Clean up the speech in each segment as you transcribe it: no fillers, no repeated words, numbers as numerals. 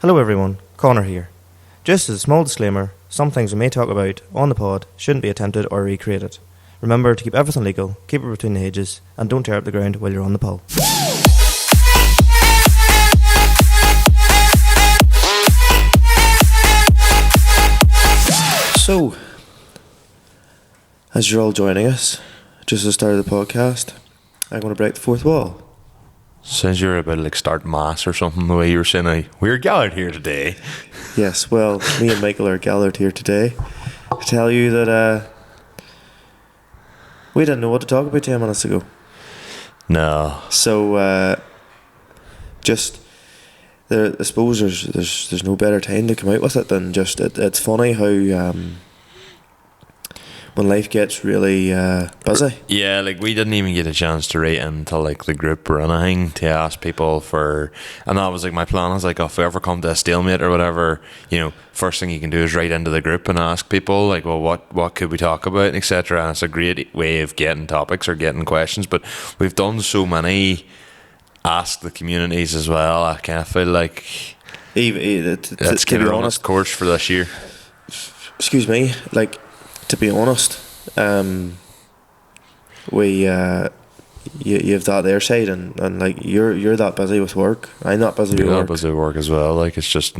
Hello everyone, Conor here. Just as a small disclaimer, some things we may talk about on the pod shouldn't be attempted or recreated. Remember to keep everything legal, keep it between the ages, and don't tear up the ground while you're on the pull. So, as you're all joining us, just at the start of the podcast, I'm going to break the fourth wall. Since you're about to like start mass or something, the way you were saying, we're gathered here today. Yes, well, me and Michael are gathered here today to tell you that we didn't know what to talk about 10 minutes ago. No. So, just there, I suppose there's no better time to come out with it than just it's funny how when life gets really busy. Yeah, like we didn't even get a chance to write into like the group or anything to ask people for, and that was like my plan. I was like, oh, if we ever come to a stalemate or whatever, you know, first thing you can do is write into the group and ask people like, well, what could we talk about, etc. And it's a great way of getting topics or getting questions. But we've done so many ask the communities as well. I kind of feel like That's kind of run its course for this year. Excuse me, like. To be honest, you have that their side, and like you're that busy with work. I'm not busy with work. You're not busy with work as well. Like it's just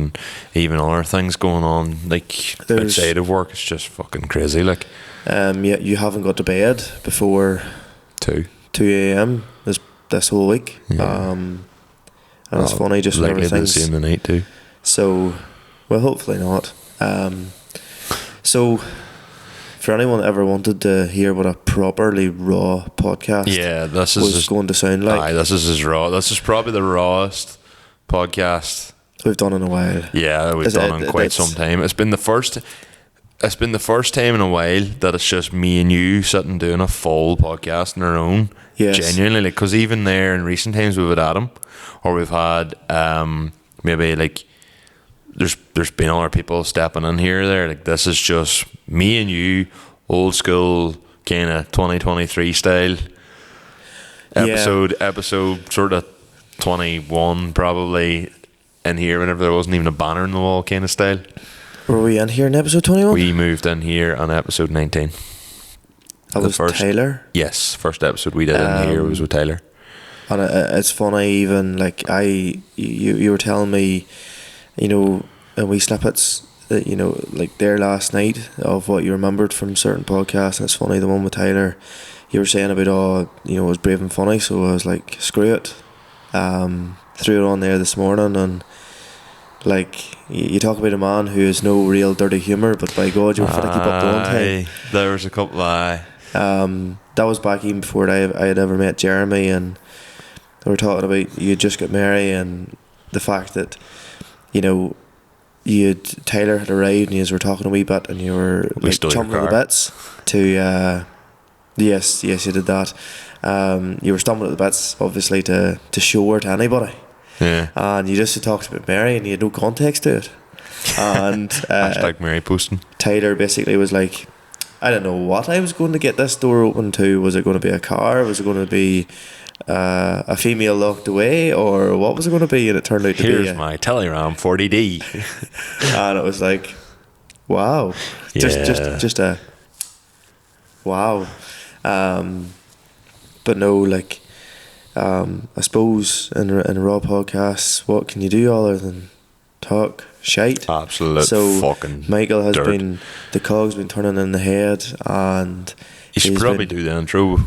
even other things going on. Like outside of work, it's just fucking crazy. Like you haven't got to bed before 2 a.m. this whole week. Yeah. And it's funny just when everything's the same the night too. So, well, hopefully not. So. For anyone that ever wanted to hear what a properly raw podcast was going to sound like, this is as raw. This is probably the rawest podcast we've done in a while. Yeah, we've done in quite some time. It's been the first time in a while that it's just me and you sitting doing a full podcast on our own. Yes. Genuinely, like, because even there in recent times we've had Adam, or we've had maybe like. There's been other people stepping in here or there. Like this is just me and you, old school kind of 2023 style episode sort of 21 probably in here whenever there wasn't even a banner in the wall kind of style. Were we in here in episode 21? We moved in here on episode 19. That was Tyler? Yes, first episode we did in here was with Tyler. And it's funny, even like you were telling me, you know, and we snippets that, you know, like there last night of what you remembered from certain podcasts. And it's funny, the one with Tyler, you were saying about, you know, it was brave and funny, so I was like, screw it. Threw it on there this morning, and like you talk about a man who has no real dirty humour, but by God, you were finna keep up the one time. There was a couple that was back even before I had ever met Jeremy, and we were talking about you had just got married and the fact that, you know, Tyler had arrived and you were talking a wee bit and you were like chomping at the bits to yes you did that. You were stumbling at the bits obviously to show her to anybody. Yeah. And you just talked about Mary and you had no context to it. And hashtag Mary posting. Tyler basically was like, I don't know what I was going to get this door open to. Was it going to be a car? Was it going to be a female locked away, or what was it going to be? And it turned out to be here's my Telegram 40D. And it was like, wow. Just a wow. But no, like I suppose in raw podcasts, what can you do other than talk shite? Absolute fucking Michael has dirt. been, the cog's been turning in the head, and you should probably do the intro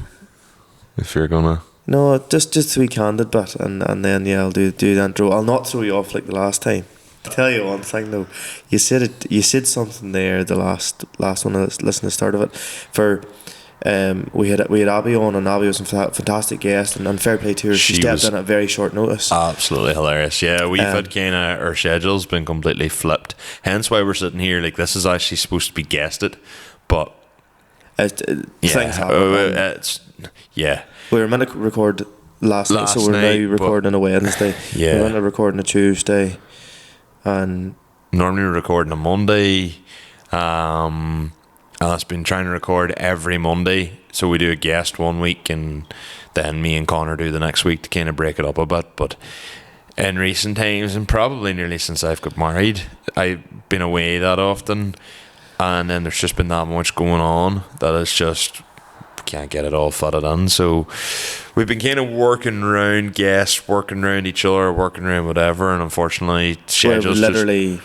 if you're gonna. No, just to be candid bit, and then I'll do the intro. I'll not throw you off like the last time. I'll tell you one thing though, you said something there the last one. Listen to the start of it. For we had Abby on, and Abby was a fantastic guest, and fair play to her. She stepped in at very short notice. Absolutely hilarious. Yeah, we've had kind of our schedule's been completely flipped. Hence why we're sitting here. Like this is actually supposed to be guested, but things happen. We were meant to record last night, so we're now recording on a Wednesday. Yeah. We're meant to record on a Tuesday, and normally we're recording on a Monday. And it's been trying to record every Monday. So we do a guest one week, and then me and Conor do the next week to kind of break it up a bit. But in recent times, and probably nearly since I've got married, I've been away that often, and then there's just been that much going on that it's just can't get it all fitted in. So we've been kind of working around guests, working around each other, working around whatever, and unfortunately schedules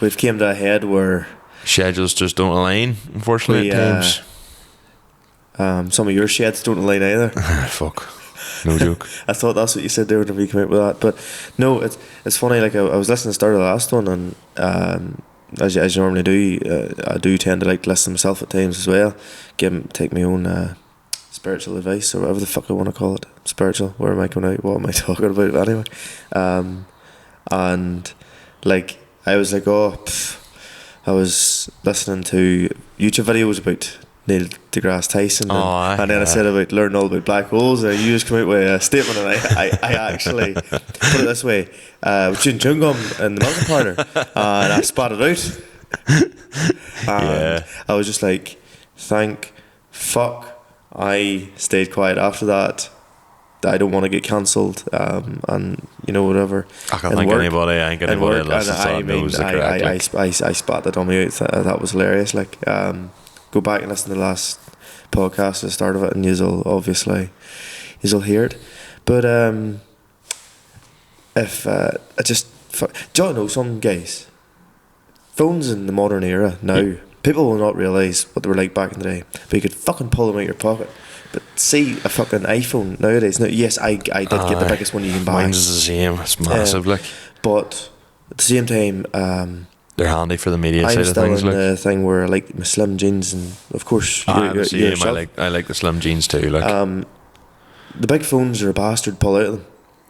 we've came to a head where schedules just don't align, unfortunately, at times. Some of your sheds don't align either. Fuck, no joke. I thought that's what you said there whenever you came out with that, but no, it's funny. Like I was listening to the start of the last one, and as you normally do, I do tend to like to listen myself at times as well. Take my own spiritual advice or whatever the fuck I want to call it. Spiritual. Where am I going out? What am I talking about anyway? And like I was like, I was listening to YouTube videos about Neil deGrasse Tyson, and then I said about learning all about black holes, and you just come out with a statement, and I actually put it this way: chewing chewing gum in the milk parlour, and I spat it out, and I was just like, thank fuck I stayed quiet after that. I don't want to get cancelled, and you know, whatever. I can't think anybody. I ain't anybody that listens to that knows the correct. I spat the dummy out. That was hilarious. Like, go back and listen to the last podcast at the start of it, and you'll hear it. But if do you know some guys? Phones in the modern era now, people will not realise what they were like back in the day. But you could fucking pull them out of your pocket. But see a fucking iPhone nowadays. Now, yes, I did get the biggest one you can buy. Mine's the same. It's massive, like. But at the same time, they're handy for the media side I'm of still things. in Like the thing where I like my slim jeans, and of course, the same. I like the slim jeans too. Like, the big phones are a bastard. Pull out of them.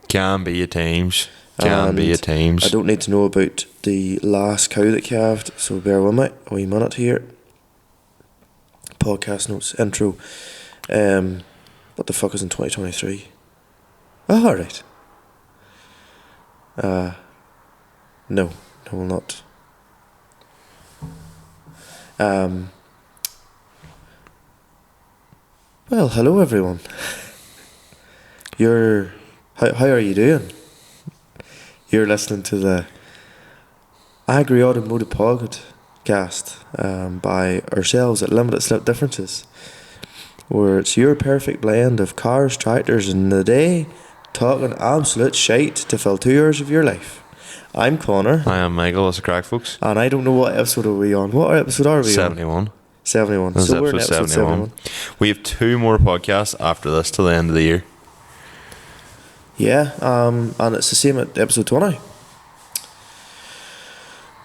Can be at times. I don't need to know about the last cow that calved, so bear with me a wee minute here. Podcast notes, intro. What the fuck is in 2023? Oh, alright. No, will not. Well, hello everyone. How are you doing? You're listening to the Agri Automotive Podcast by ourselves at Limited Slip Differences, where it's your perfect blend of cars, tractors, and the day talking absolute shite to fill 2 hours of your life. I'm Conor. I am Michael. That's a crack, folks. And I don't know what episode are we on. What episode are we 71. on? 71. This So is episode 71. We have 2 more podcasts after this till the end of the year. Yeah, and it's the same at episode 20.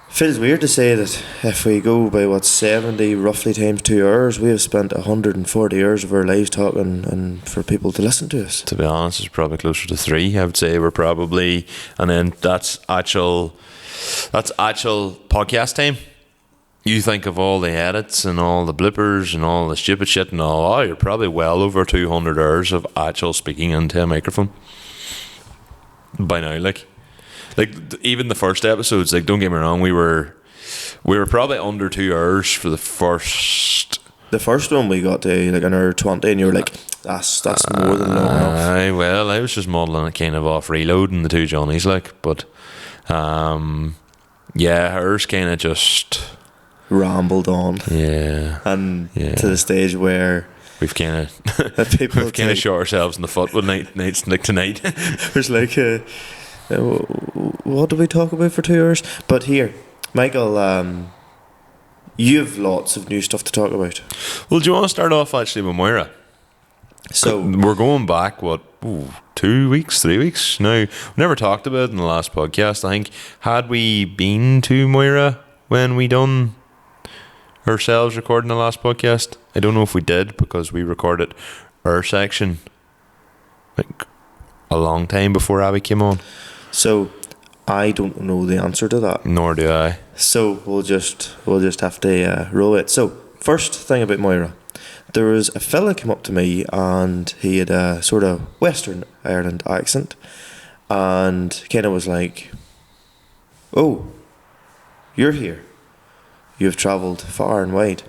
Feels weird to say that if we go by 70 roughly times 2 hours, we have spent 140 hours of our lives talking and for people to listen to us. To be honest, it's probably closer to 3. I would say we're probably, and then that's actual podcast time. You think of all the edits and all the bloopers and all the stupid shit and all. Oh, you're probably well over 200 hours of actual speaking into a microphone by now. Like even the first episodes, like, don't get me wrong, we were probably under 2 hours for the first. The first one we got to like an hour 20, and you were like, that's more than long enough. Well, I was just modelling it kind of off reloading the 2 Johnnies, like, but yeah, hers kind of just rambled on. Yeah, and to the stage where we've kind of shot ourselves in the foot with nights like tonight. There's like what do we talk about for 2 hours? But here, Michael, you have lots of new stuff to talk about. Well, do you want to start off actually with Moira? So we're going back 2 weeks, 3 weeks now. We never talked about it in the last podcast. I think, had we been to Moira when we done ourselves recording the last podcast? I don't know if we did, because we recorded our section like a long time before Abby came on. So I don't know the answer to that. Nor do I. So we'll just have to roll it. So first thing about Moira, there was a fella come up to me, and he had a sort of Western Ireland accent, and kind of was like, "Oh, you're here. You've travelled far and wide."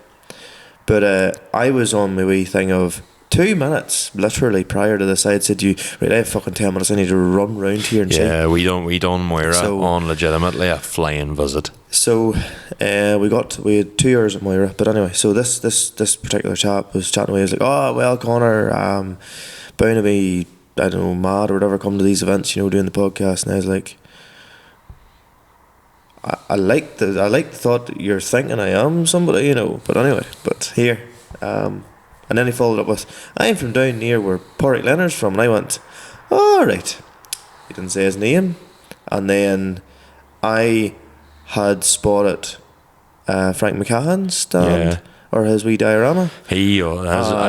But I was on my wee thing of, 2 minutes literally prior to this, I had said to you, right, I have fucking 10 minutes, I need to run round here and see. Yeah, we done Moira on legitimately a flying visit. So we had 2 hours at Moira, but anyway, so this particular chap was chatting away. He was like, oh well, Conor, bound to be, I don't know, mad or whatever, come to these events, you know, doing the podcast. And I was like, I like the thought that you're thinking I am somebody, you know. But anyway, but here, and then he followed up with, I'm from down near where Porrick Leonard's from, and I went, all right. He didn't say his name, and then I had spotted Frank McCahan's stand, or his wee diorama. I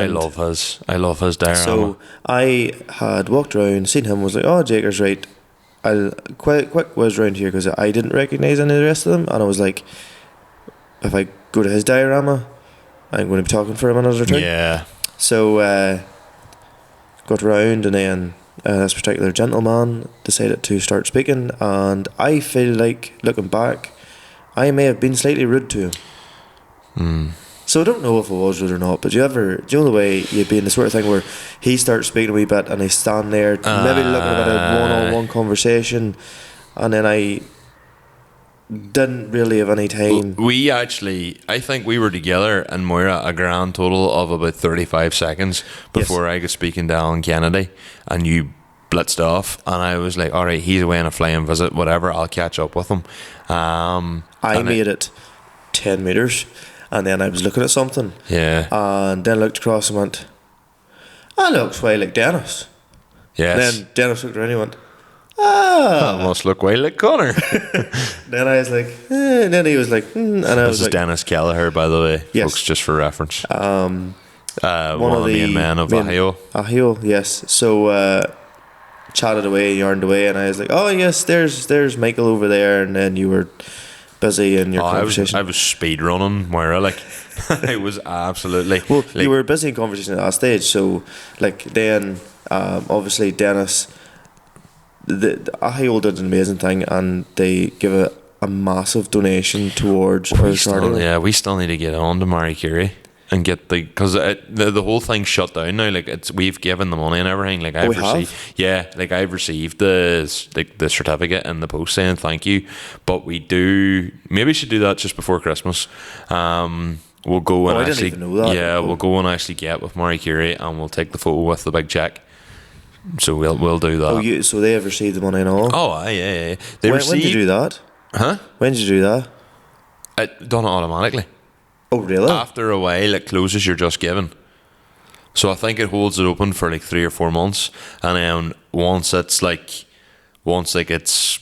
love his diorama. So I had walked around, seen him, was like, oh, Jaker's right. I'll quick whiz round here because I didn't recognise any of the rest of them, and I was like, if I go to his diorama, I'm going to be talking for a minute or two. Yeah. So got round, and then this particular gentleman decided to start speaking, and I feel like, looking back, I may have been slightly rude to him. So I don't know if I was rude or not, but do you know the way you'd be in the sort of thing where he starts speaking a wee bit and I stand there maybe looking at a one-on-one conversation, and then I didn't really have any time. I think we were together in Moira a grand total of about 35 seconds before I got speaking to Alan Kennedy, and you blitzed off, and I was like, alright, he's away on a flying visit, whatever, I'll catch up with him. I made it 10 metres, and then I was looking at something, and then looked across and went, that looks way like Dennis. Yes. And then Dennis looked around and went, that must look way like Conor. Then I was like, and then he was like, and I was this is like, Dennis Kelleher, by the way, folks, just for reference. One of the main men of Ahio. Ahio, yes. So chatted away, yarned away, and I was like, oh yes, there's Michael over there, and then you were busy in your conversation. I was speed running Moira, like I was absolutely. Well, you were busy in conversation at that stage, so like then obviously Dennis. The Ahio did an amazing thing, and they give a massive donation towards our charity. We still need to get on to Marie Curie and get because the whole thing's shut down now. Like we've given the money and everything. Like I've received the certificate in the post saying thank you. But maybe should do that just before Christmas. We'll go and I didn't even know that. Yeah, we'll go and actually get with Marie Curie, and we'll take the photo with the big check. So we'll do that. So they have received the money and all? Oh, yeah. When did you do that? Huh? When did you do that? I done it automatically. Oh, really? After a while, it closes your Just Giving. So I think it holds it open for like 3 or 4 months, and then once it gets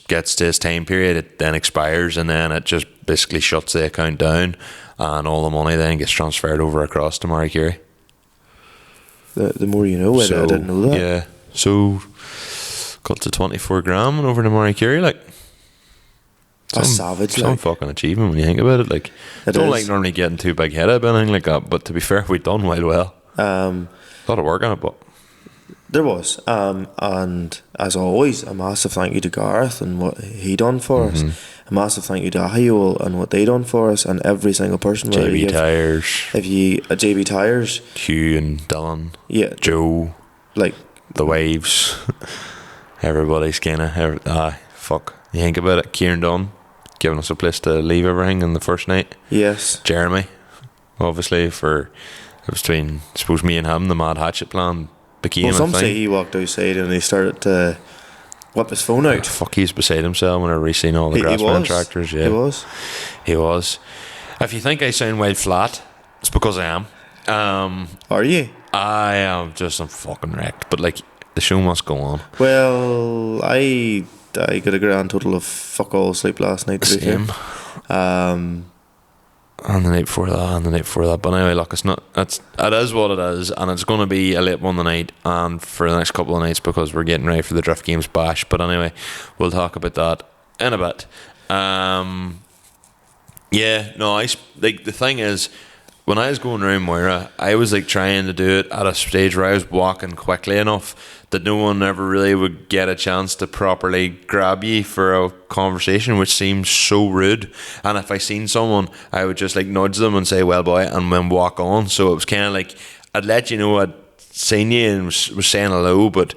to its time period, it then expires, and then it just basically shuts the account down, and all the money then gets transferred over across to Marie Curie. The more you know. I didn't know that. Yeah. So got to 24 grand and over to Marie Curie, like that's savage. Some fucking achievement when you think about it. Like I don't like normally getting too big headed about anything like that, but to be fair, we've done well. A lot of work on it, but there was. And as always, a massive thank you to Gareth and what he done for us. A massive thank you to Ahio and what they done for us, and every single person. JB Tires. JB Tires, Hugh and Dylan. Yeah. Joe. Like the Waves. Everybody's kinda fuck. You think about it, Kieran Dunn giving us a place to leave everything on the first night. Yes. Jeremy, obviously, it was between, I suppose, me and him, the mad hatchet plan became some a thing. say he walked outside and he started to whip his phone out. Fuck, he's beside himself whenever he's seen all the grassman tractors. Yeah, he was. If you think I sound wild flat, it's because I am. Are you? I am just, I'm fucking wrecked, but like the show must go on. Well, I got a grand total of fuck all sleep last night. Same. And the night before that, but anyway, look, it is what it is, and it's going to be a late one tonight and for the next couple of nights because we're getting ready for the Drift Games bash. But anyway, we'll talk about that in a bit. The thing is, when I was going around Moira, I was like trying to do it at a stage where I was walking quickly enough that no one ever really would get a chance to properly grab you for a conversation, which seems so rude. And if I seen someone, I would just like nudge them and say, well boy, and then walk on. So it was kind of like, I'd let you know I'd seen you and was saying hello, but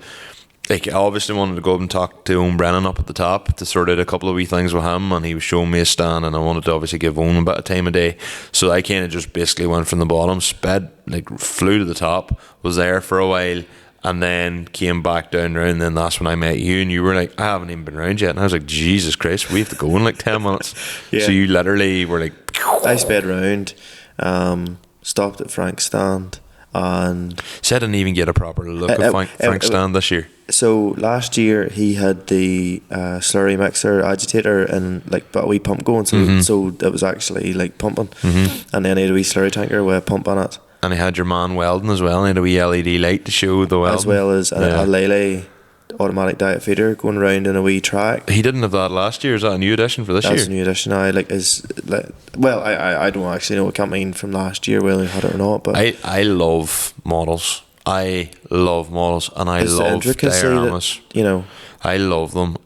like I obviously wanted to go up and talk to Owen Brennan up at the top to sort out a couple of wee things with him, and he was showing me a stand, and I wanted to obviously give Owen a bit of time of day, so I kind of just basically went from the bottom, flew to the top, was there for a while, and then came back down round, and then that's when I met you, and you were like, I haven't even been round yet, and I was like, Jesus Christ, we have to go in like 10 minutes. Yeah. So you literally were like, I sped round, stopped at Frank's stand, and so I didn't even get a proper look at Frank's stand this year. so last year he had the slurry mixer agitator and like but a wee pump going, so it was actually like pumping, and then he had a wee slurry tanker with a pump on it, and he had your man welding as well, and he had a wee LED light to show the welding, as well as a Lele automatic diet feeder going around in a wee track. He didn't have that last year. Is that a new addition for this year? That's a new addition. I don't actually know. I can't mean from last year whether he had it or not, but I love models. I love models, and I love dioramas. That, I love them.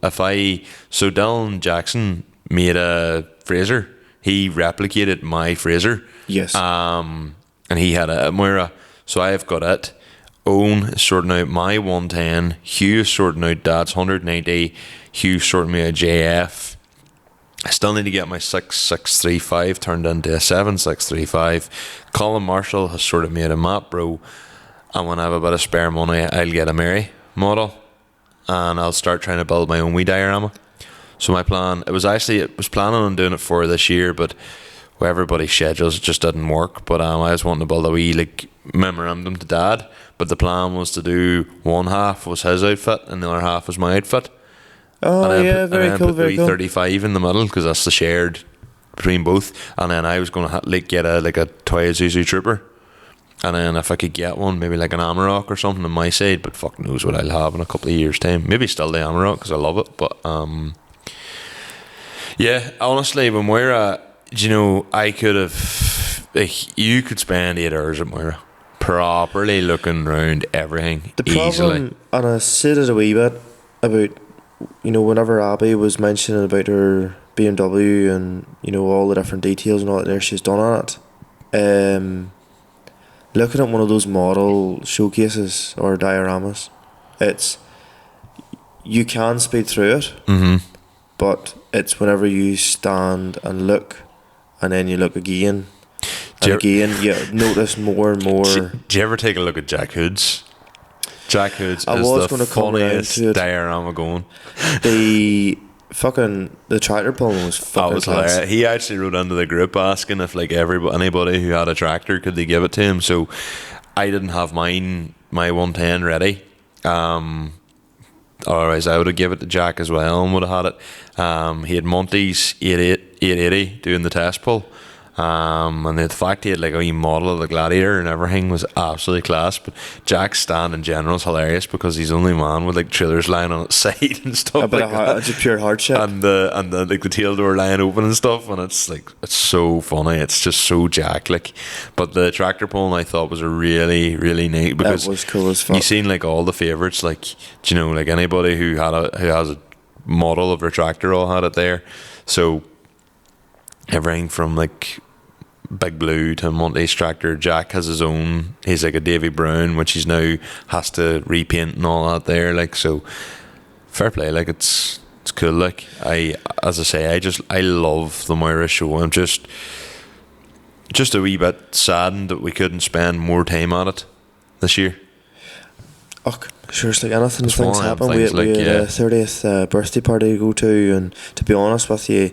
So Dylan Jackson made a Fraser. He replicated my Fraser. Yes. And he had a Moira. So I've got it. Owen is sorting out my 110. Hugh is sorting out Dad's 190. Hugh sorting me a JF. I still need to get my 6635 turned into a 7635. Colin Marshall has sorted me out a Map Bro. And when I have a bit of spare money, I'll get a Mary model, and I'll start trying to build my own wee diorama. So my plan, it was planning on doing it for this year, but with everybody's schedules, it just didn't work. But I was wanting to build a wee like memorandum to Dad. But the plan was to do one half was his outfit and the other half was my outfit. Oh, yeah, very cool, very cool. 35 in the middle because that's the shared between both. And then I was going to get a toy Isuzu Trooper. And then if I could get one, maybe like an Amarok or something on my side, but fuck knows what I'll have in a couple of years' time. Maybe still the Amarok because I love it. But yeah, honestly, when Moira, I could have, you could spend 8 hours at Moira properly looking around everything easily. Problem, and I said it a wee bit about, whenever Abby was mentioning about her BMW and, all the different details and all that there she's done on it, looking at one of those model showcases or dioramas, you can speed through it, but it's whenever you stand and look, and then you look again, and again, you notice more and more. Do you ever take a look at Jack Hood's? Jack Hood's is the funniest diorama going. The tractor pulling was fucking that was class. Hilarious. He actually wrote into the group asking if anybody who had a tractor could they give it to him. So I didn't have my 110 ready. Otherwise I would have given it to Jack as well and would have had it. He had Monty's 880 doing the test pull. And the fact he had like a wee model of the Gladiator and everything was absolutely class. But Jack's stand in general is hilarious because he's the only man with like trailers lying on its side and stuff like that. It's a pure hardship. And the tail door lying open and stuff, and it's so funny. It's just so Jack like. But the tractor pulling I thought was a really really neat because it was cool as fuck. You seen like all the favourites like like anybody who has a model of their tractor all had it there. So everything from like Big Blue to Monty's tractor. Jack has his own. He's like a Davy Brown, which he's now has to repaint and all that there. Like so, fair play. Like it's cool. Like I love the Moira show. I'm just a wee bit saddened that we couldn't spend more time at it this year. Oh, sure, it's like anything. It's things happen. We had a 30th birthday party to go to, and to be honest with you,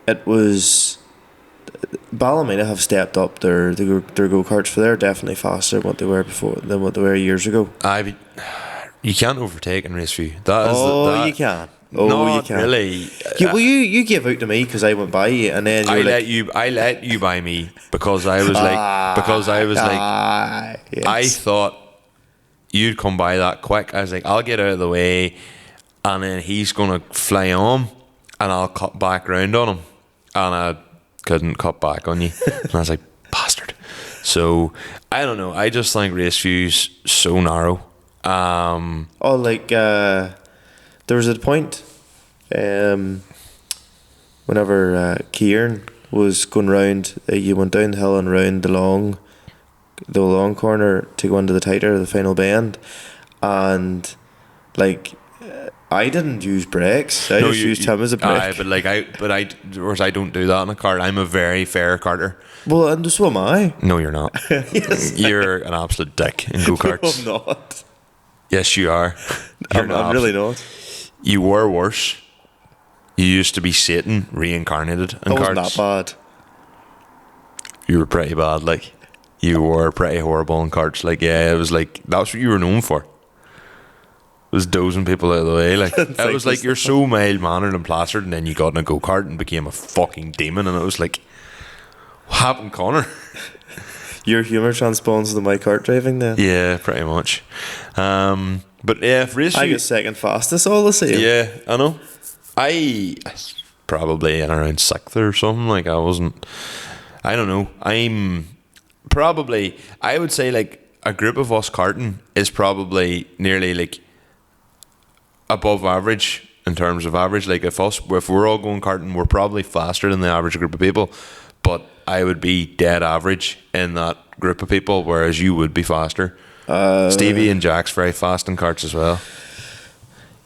it was Ballymena have stepped up their go-karts, for they're definitely faster than what they were years ago. You can't overtake in race view. You can. Oh, you can. Really? You gave out to me because I went by you, and then I let you buy me because I was yes. I thought you'd come by that quick. I was like, I'll get out of the way, and then he's gonna fly on, and I'll cut back round on him. And I couldn't cut back on you. And I was like, bastard. So, I don't know. I just think race view's so narrow. There was a point whenever Kieran was going round, you went down the hill and round the long the long corner to go into the tighter, the final bend, and like I didn't use brakes. I just used him as a brake. Whereas I don't do that in a kart. I'm a very fair karter. Well, and so am I. No, you're not. Yes. You're an absolute dick in go-karts. No, I'm not. Yes, you are. I'm really not. You were worse. You used to be Satan reincarnated in I karts. wasn't that bad. You were pretty bad. Like, you were pretty horrible in karts. Like, yeah, it was like that's what you were known for. It was dozing people out of the way. Like, it was like you're so mild mannered and plastered, and then you got in a go kart and became a fucking demon, and it was like, what happened, Connor? Your humour transpons to my kart driving then. Yeah, pretty much. But yeah, if race I get second fastest all the same. Yeah, I know. I probably in around 6th or something. Like, I wasn't. I don't know. I'm probably. I would say like a group of us karting is probably nearly like above average in terms of average. Like if we're all going karting, we're probably faster than the average group of people. But I would be dead average in that group of people, whereas you would be faster. Stevie and Jack's very fast in karts as well.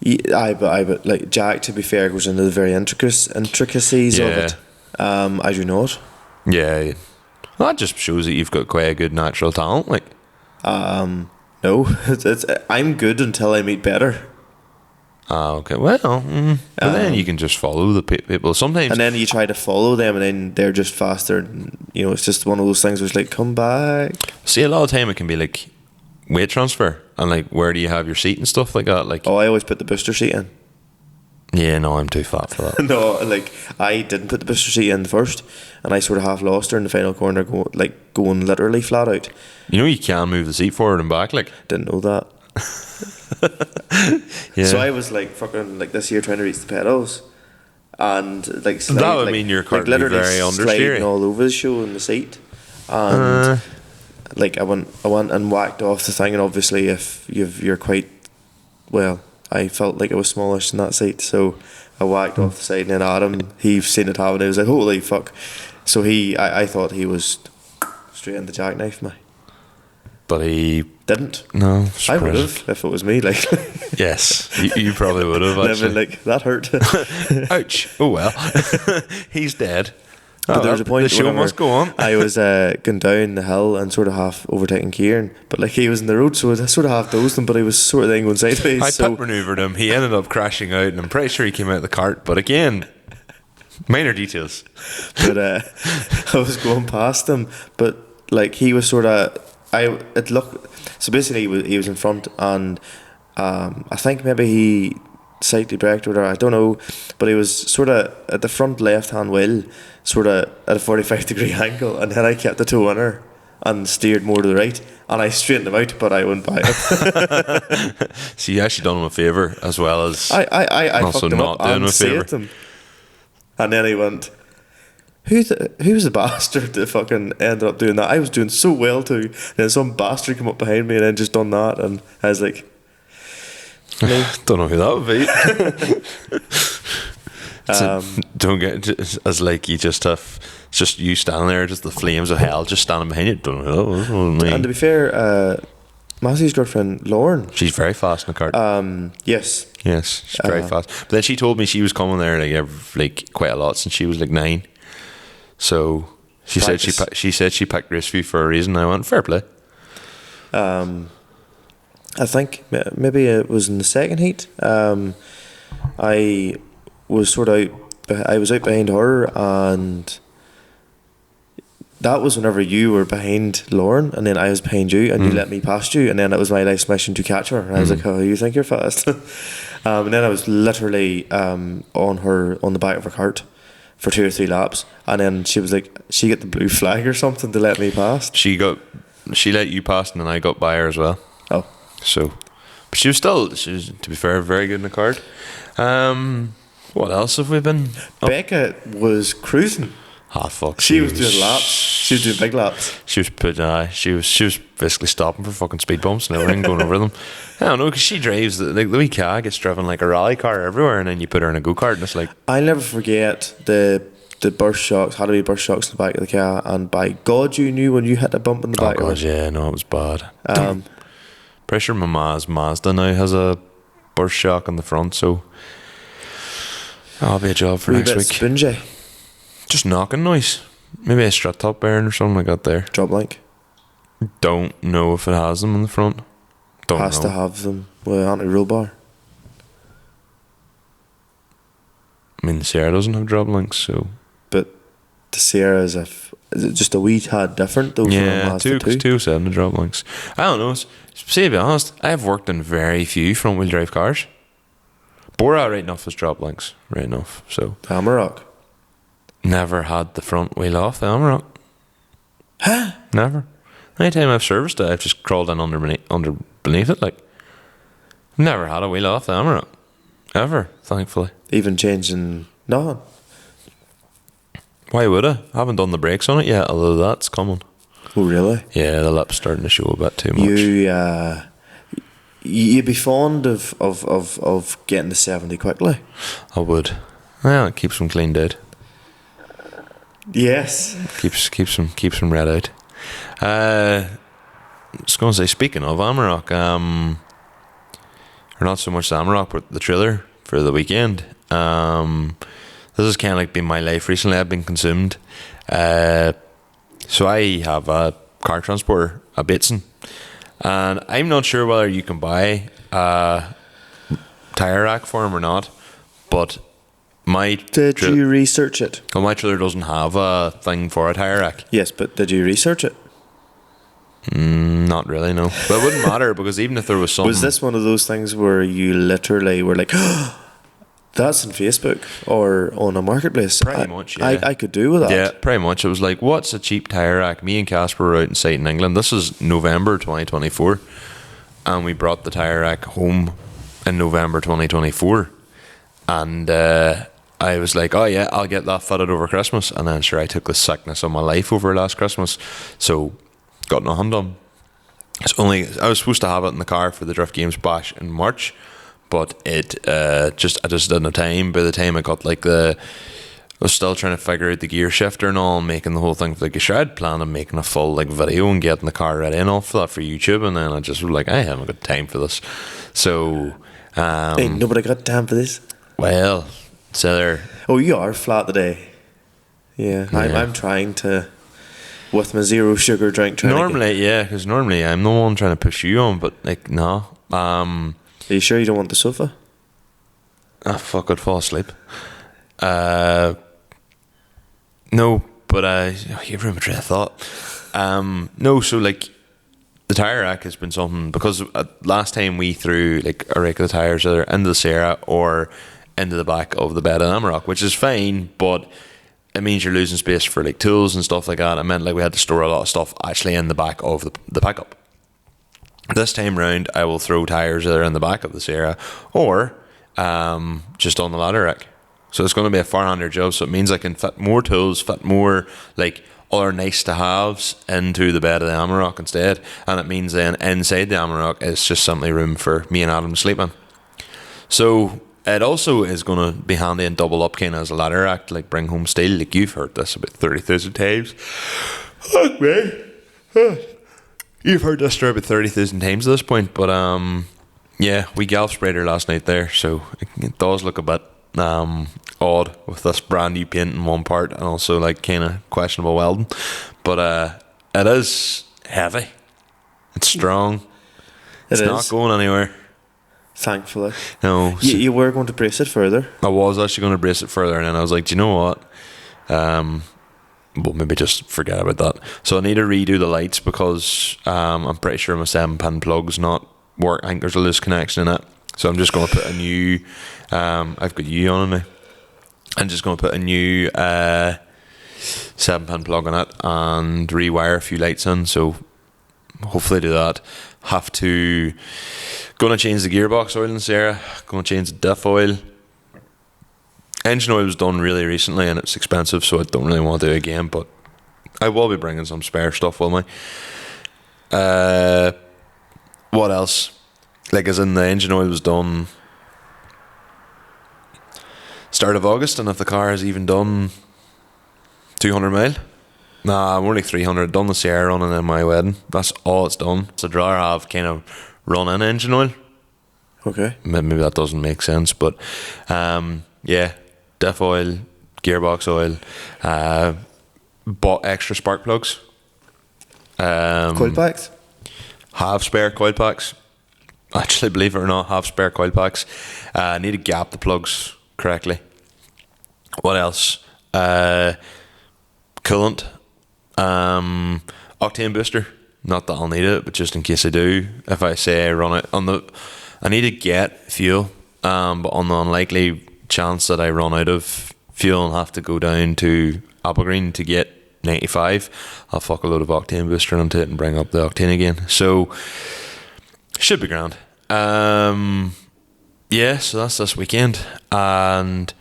Yeah, but like Jack, to be fair, goes into the very intricacies of it. I do not. Yeah, well, that just shows that you've got quite a good natural talent. Like, no, I'm good until I meet better. Okay. Well, but then you can just follow the people sometimes, and then you try to follow them, and then they're just faster. And, you know, it's just one of those things where it's like, come back. See, a lot of time it can be like weight transfer and like where do you have your seat and stuff like that. Like, I always put the booster seat in. Yeah, no, I'm too fat for that. No, like I didn't put the booster seat in first, and I sort of half lost her in the final corner, going literally flat out. You know, you can move the seat forward and back. Like, didn't know that. Yeah. So I was like fucking like this year trying to reach the pedals, and like that would mean your car would be very understeering all over the show in the seat, and like I went and whacked off the thing, and obviously if you're quite well, I felt like I was smallish in that seat, so I whacked off the side, and then Adam, he seen it happen, he was like, holy fuck. So I thought he was straight into jackknife me. But he didn't. No, I would have if it was me. Like, yes, you probably would have. I've been like, that hurt. Ouch! Oh well, he's dead. But there was a point. The show must go on. I was going down the hill and sort of half overtaking Kieran, but like he was in the road, so I sort of half dozed him. But he was sort of then going sideways. I pit manoeuvred him. He ended up crashing out, and I'm pretty sure he came out of the cart. But again, minor details. But I was going past him, but like he was sort of. So basically he was in front, and I think maybe he slightly braked or whatever, I don't know, but he was sort of at the front left hand wheel, sort of at a 45-degree angle, and then I kept the toe under and steered more to the right, and I straightened him out, but I went by him. So you actually done him a favour as well as I also fucked him not up doing him and a favour. saved him. And then he went, who's the bastard that fucking ended up doing that? I was doing so well too. And then some bastard came up behind me and then just done that, and I was like, me. Don't know who that would be. Don't get as like you just have. It's just you standing there, just the flames of hell just standing behind you. Don't know who that was. And to be fair, Matthew's girlfriend Lauren, she's very fast in the cart. Yes, she's very fast. But then she told me she was coming there like quite a lot since she was like 9. So she said she picked Raceview for a reason. I went, fair play. I think maybe it was in the second heat. I was out behind her, and that was whenever you were behind Lauren, and then I was behind you, and you let me past you, and then it was my life's mission to catch her. And I was like, "Oh, you think you're fast?" And then I was literally on the back of her cart for 2 or 3 laps, and then she was like, she got the blue flag or something to let me past. She let you past, and then I got by her as well. Oh, so, but she was, to be fair, very good in the cart. What else have we been? Becca was cruising. fuck. She was doing laps. She was doing big laps. She was basically stopping for fucking speed bumps and everything, going over them. I don't know, because she drives the wee car gets driven like a rally car everywhere, and then you put her in a go-kart and it's like, I'll never forget the burst shocks. Had to be burst shocks in the back of the car, and by God, you knew when you hit a bump in the back. oh god, of it. yeah, no, it was bad. Pretty sure my ma's Mazda now has a burst shock on the front, so that'll be a job for Wee next bit week. Spongy. Just knocking noise. Maybe a strut top bearing or something like that there. Drop link. Don't know if it has them in the front. Don't Has know. to have them with anti-roll bar. I mean, the Sierra doesn't have drop links, so But the Sierra is it just a wee tad different though? yeah, from a Mazda 207 the drop links. I don't know. See, to be honest, I've worked in very few front wheel drive cars. Bora right enough has drop links, right enough. So Amarok. never had the front wheel off the Amarok. Huh? Never. Anytime I've serviced it, I've just crawled in beneath it. Like, never had a wheel off the Amarok ever. Thankfully. Even changing nothing. Why would I? Haven't done the brakes on it yet, although that's coming. Oh really? Yeah, the lip's starting to show a bit too much. You'd be fond of getting to 70 quickly. I would. Well, it keeps them cleaned out. Yes. Keeps them red out. I was going to say, speaking of Amarok, or not so much the Amarok, but the trailer for the weekend. This has kind of like been my life recently. I've been consumed. So I have a car transporter, a Bateson, and I'm not sure whether you can buy a tyre rack for him or not, but Did you research it? well, my trailer doesn't have a thing for a tyre rack. Yes, but did you research it? Not really, no. But it wouldn't matter, because even if there was some... Was this one of those things where you literally were like, that's on Facebook or on a marketplace? Pretty much, yeah. I could do with that. Yeah, pretty much. It was like, what's a cheap tyre rack? Me and Casper were out in sight in England. This is November 2024. And we brought the tyre rack home in November 2024. And I was like, oh yeah, I'll get that fitted over Christmas. And then sure, I took the sickness of my life over last Christmas. So, got nothing done. I was supposed to have it in the car for the Drift Games Bash in March. But I just didn't have time. By the time I got I was still trying to figure out the gear shifter and all, and making the whole thing. Like, sure, I'd planned on making a full video and getting the car ready and all for that for YouTube, and then I just was like, I haven't got time for this. So, Ain't nobody got time for this. well, so there. Oh, you are flat today. Yeah. I'm trying to, with my zero sugar drink. Normally, yeah, because normally I'm the one trying to push you on, but like, no. Are you sure you don't want the sofa? Ah, fuck, I'd fall asleep. No, but you ruined my train of thought. No, so like the tyre rack has been something, because last time we threw like a rake of the tyres either into the Sierra or into the back of the bed of Amarok, which is fine, but it means you're losing space for like tools and stuff like that. It meant like we had to store a lot of stuff actually in the back of the pickup. This time round, I will throw tyres either in the back of the Sierra or just on the ladder rack. So it's going to be a far handier job. So it means I can fit more tools, fit more like other nice to haves into the bed of the Amarok instead. And it means then inside the Amarok it's just simply room for me and Adam to sleep in. So it also is going to be handy and double up kind of as a ladder rack to like bring home steel. Like, you've heard this about 30,000 times. Fuck me. You've heard this story about 30,000 times at this point, but yeah, we galv sprayed her last night there, so it does look a bit odd with this brand new paint in one part and also like kind of questionable welding, but it is heavy, it's strong, it's not going anywhere, thankfully. No, you were going to brace it further. I was actually going to brace it further, and then I was like, do you know what, well, maybe just forget about that. So I need to redo the lights, because I'm pretty sure my 7-pin plug's not work. I think there's a loose connection in it. So I'm just going to put a new, I've got you on it now. I'm just going to put a new 7-pin plug on it and rewire a few lights in. So hopefully do that. Going to change the gearbox oil in Sierra. Going to change the diff oil. Engine oil was done really recently and it's expensive, so I don't really want to do it again, but I will be bringing some spare stuff with me. What else? Like, as in, the engine oil was done start of August, and if the car has even done 200 mile, nah, I'm only 300. Done the Sierra running in my wedding. That's all it's done. So I'd rather have kind of run in engine oil. Okay. Maybe that doesn't make sense, but yeah, diff oil, gearbox oil, bought extra spark plugs. Coil packs? Have spare coil packs. Actually, believe it or not, have spare coil packs. Need to gap the plugs correctly. What else? Coolant. Octane booster. Not that I'll need it, but just in case I do. If I say I run it on the... I need to get fuel, but on the unlikely chance that I run out of fuel and have to go down to Applegreen to get 95, I'll fuck a load of octane booster onto it and bring up the octane again. So, should be grand. Yeah, so that's this weekend. And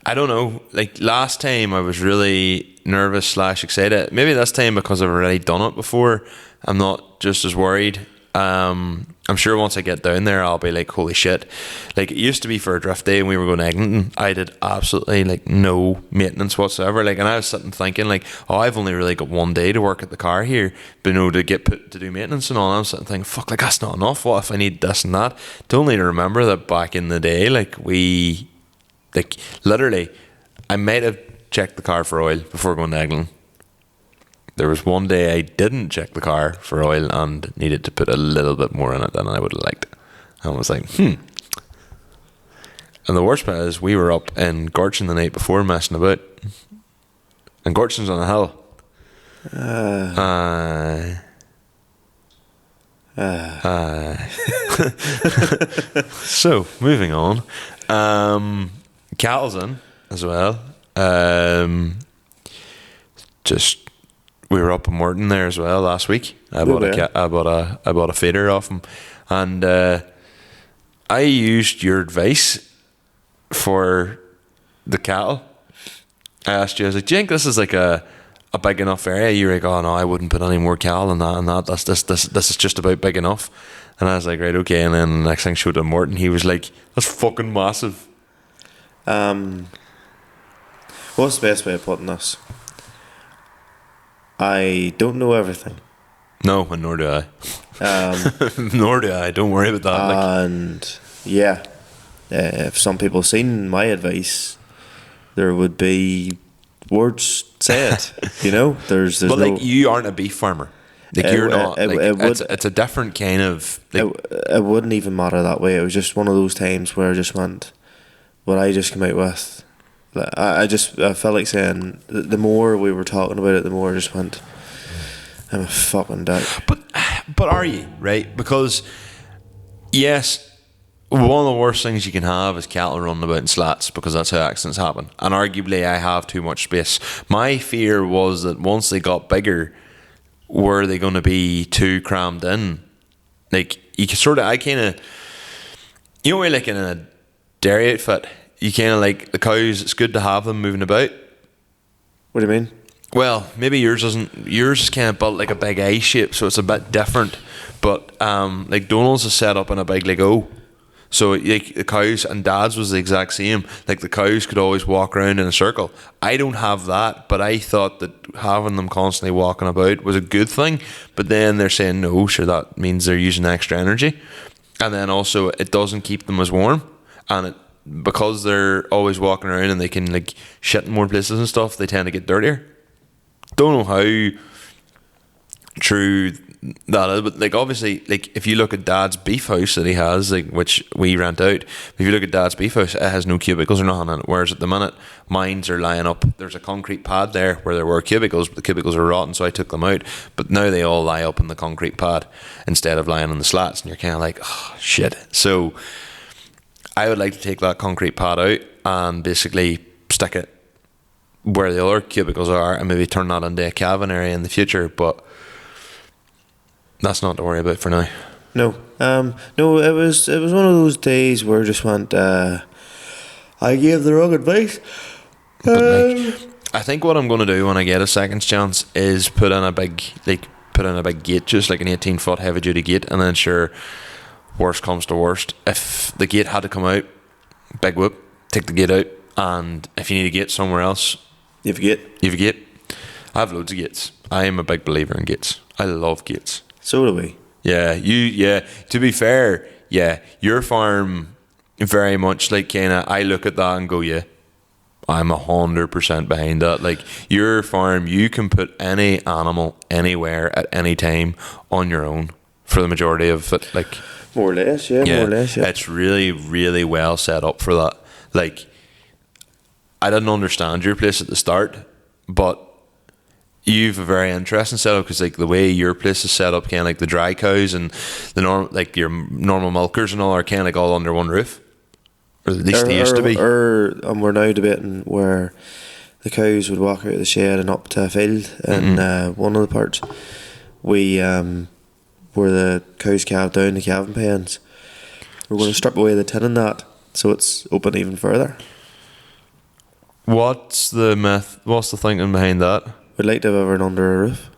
I don't know, like last time I was really nervous / excited. Maybe this time because I've already done it before, I'm not just as worried. I'm sure once I get down there I'll be like, holy shit. Like, it used to be for a drift day and we were going to Eglinton, I did absolutely like no maintenance whatsoever. Like, and I was sitting thinking like, oh, I've only really got one day to work at the car here, but to get put to do maintenance and all. And I was sitting thinking, fuck, like that's not enough. What if I need this and that? Only to remember that back in the day, like literally I might have checked the car for oil before going to Eglinton. There was one day I didn't check the car for oil and needed to put a little bit more in it than I would have liked. I was like, And the worst part is we were up in Gorchin the night before messing about. And Gorchin's on a hill. So, moving on. Cattle's in as well. We were up in Morton there as well last week. I bought a feeder off him, and I used your advice for the cattle. I asked you, I was like, do you think this is like a big enough area? You were like, oh no, I wouldn't put any more cattle than that and that. This is just about big enough. And I was like, right, okay. And then the next thing I showed to Morton, he was like, that's fucking massive. What's the best way of putting this? I don't know everything. No, and nor do I. Nor do I. Don't worry about that. And yeah, if some people seen my advice, there would be words said. You know, there's but no, like, you aren't a beef farmer. Like, you're not. It's a different kind of. Like, it wouldn't even matter that way. It was just one of those times where I just went, what I just came out with. I felt like saying, the more we were talking about it, the more I just went, I'm a fucking dick. But are you, right? Because yes, one of the worst things you can have is cattle running about in slats, because that's how accidents happen. And arguably I have too much space. My fear was that once they got bigger, were they going to be too crammed in? Like, you can sort of, you know, like in a dairy outfit, you kind of like the cows, it's good to have them moving about. What do you mean? Well, maybe yours is kind of built like a big A shape, so it's a bit different. But like Donald's is set up in a big like O. So like the cows, and Dad's was the exact same. Like, the cows could always walk around in a circle. I don't have that, but I thought that having them constantly walking about was a good thing. But then they're saying, no, sure, that means they're using extra energy. And then also it doesn't keep them as warm. And because they're always walking around and they can like shit in more places and stuff, they tend to get dirtier. Don't know how true that is, but like, obviously, like, if you look at Dad's beef house that he has, like, which we rent out, if you look at Dad's beef house, it has no cubicles or nothing in it, whereas at the minute mine's are lying up. There's a concrete pad there where there were cubicles, but the cubicles are rotten, so I took them out. But now they all lie up in the concrete pad instead of lying on the slats, and you're kind of like, oh shit. So I would like to take that concrete pad out and basically stick it where the other cubicles are, and maybe turn that into a cabin area in the future, but that's not to worry about for now. No, it was one of those days where I just went, I gave the wrong advice. But like, I think what I'm going to do when I get a second chance is put in a big gate, just like an 18-foot heavy duty gate, and then sure, worst comes to worst, if the gate had to come out, big whoop, take the gate out, and if you need a gate somewhere else, You forget. you have a gate. I have loads of gates. I am a big believer in gates. I love gates. So do we. Yeah. To be fair, yeah, your farm very much like kinda. I look at that and go, yeah, I'm 100% behind that. Like your farm, you can put any animal anywhere at any time on your own for the majority of it. Like More or less, yeah. More or less, yeah. it's really, really well set up for that. Like I didn't understand your place at the start, but you've a very interesting setup because like the way your place is set up, kind of like the dry cows and the like your normal milkers and all are kind of like all under one roof, or at least they used to be. And we're now debating where the cows would walk out of the shed and up to a field, and one of the parts we where the cows calve down the calving pens, we're going to strip away the tin in that so it's open even further. What's the myth? What's the thinking behind that? We'd like to have everyone under a roof.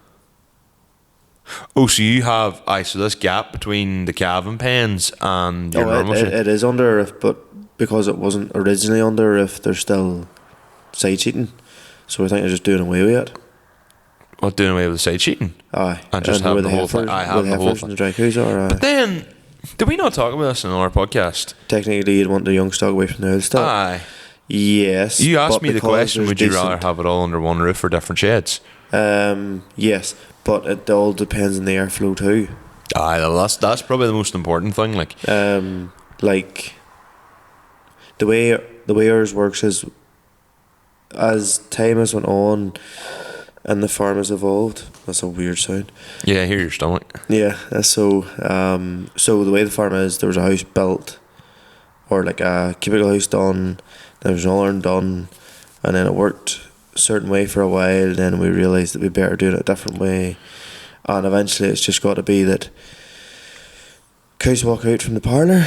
Oh, so you have so this gap between the calving pens and your normal shed? It is under a roof, but because it wasn't originally under a roof, there's still side sheeting. So we're thinking of just doing away with it. What, doing away with the side sheeting? Aye. And just having the whole thing. I have the whole thing. And the dry cows are. But then, did we not talk about this in our podcast? Technically, you'd want the young stock away from the old stock. Aye. Yes. You asked me the question, would you decent, rather have it all under one roof or different sheds? Yes, but it all depends on the airflow too. Aye, well, that's probably the most important thing. Like the way ours works is, as time has went on and the farm has evolved. That's a weird sound. Yeah, I hear your stomach. Yeah, so the way the farm is, there was a house built, or like a cubicle house done. There was an iron done, and then it worked a certain way for a while. Then we realised that we better do it a different way, and eventually it's just got to be that cows walk out from the parlour,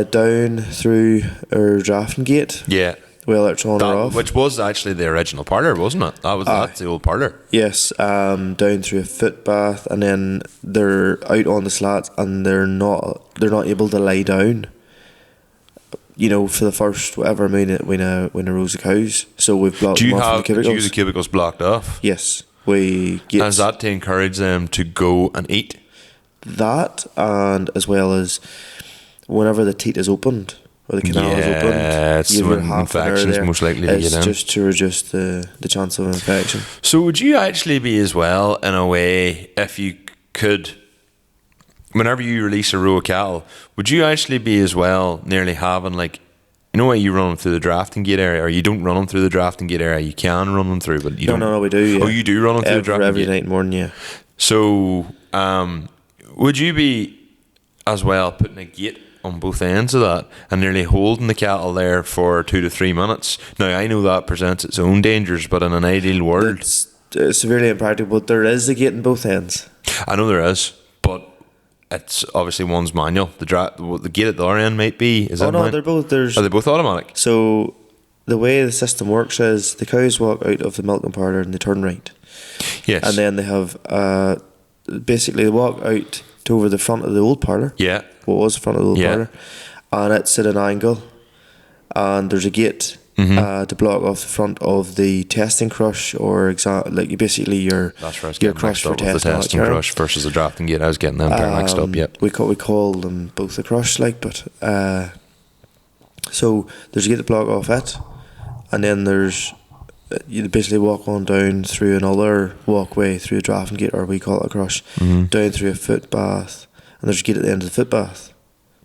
down through our drafting gate. Yeah. Whether it's on or off. Which was actually the original parlour, wasn't it? That's the old parlour. Yes, down through a footbath, and then they're out on the slats, and they're not able to lie down. You know, for the first whatever minute when a rows of cows. So we've blocked them off from the cubicles. Do you have the cubicles blocked off? Yes, we get. Is that to encourage them to go and eat? That, and as well as whenever the teat is opened or the canal is opened, it's when infection's most likely to get in. It's just to reduce the chance of infection. So would you actually be as well, in a way, if you could, whenever you release a row of cattle, would you actually be as well nearly having, like, you know why you run them through the drafting gate area, or you don't run them through the drafting gate area? You can run them through, but you don't. No, we do. Yeah. Oh, you do run them through the drafting every gate? night and morning, yeah. So, would you be as well putting a gate on both ends of that and nearly holding the cattle there for 2 to 3 minutes? Now, I know that presents its own dangers, but in an ideal world, It's severely impractical, but there is a gate on both ends. I know there is, but it's obviously one's manual. The gate at the other end might be. They're both. Are they both automatic? So the way the system works is the cows walk out of the milking parlour and they turn right. Yes. And then they have basically they walk out to over the front of the old parlour. Yeah. What was the front of the old parlour, and it's at an angle, and there's a gate to block off the front of the testing crush, or like basically your crush for testing. The testing crush versus the drafting gate. I was getting them pair mixed up. Yep. We call them both the crush, like, but so there's a gate to block off it, and then there's you basically walk on down through another walkway through a drafting gate, or we call it a crush, down through a footbath, and there's a gate at the end of the footbath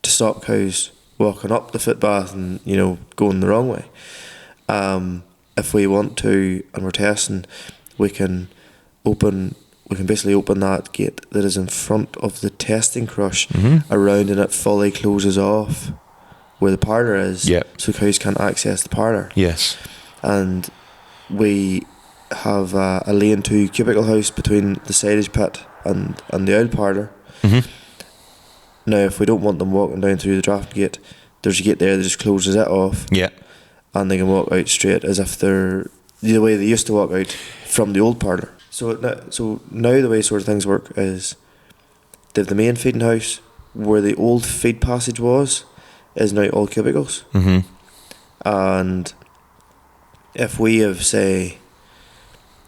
to stop cows walking up the footbath and, you know, going the wrong way. If we want to, and we're testing, we can basically open that gate that is in front of the testing crush around, and it fully closes off where the parlour is, so cows can't access the parlour. Yes. And we have a lane-to cubicle house between the silage pit and the old parlour. Now, if we don't want them walking down through the drafting gate, there's a gate there that just closes it off. Yeah. and they can walk out straight as if they're the way they used to walk out from the old parlour. So now the way sort of things work is they have the main feeding house where the old feed passage was is now all cubicles. Mm-hmm. And if we have, say,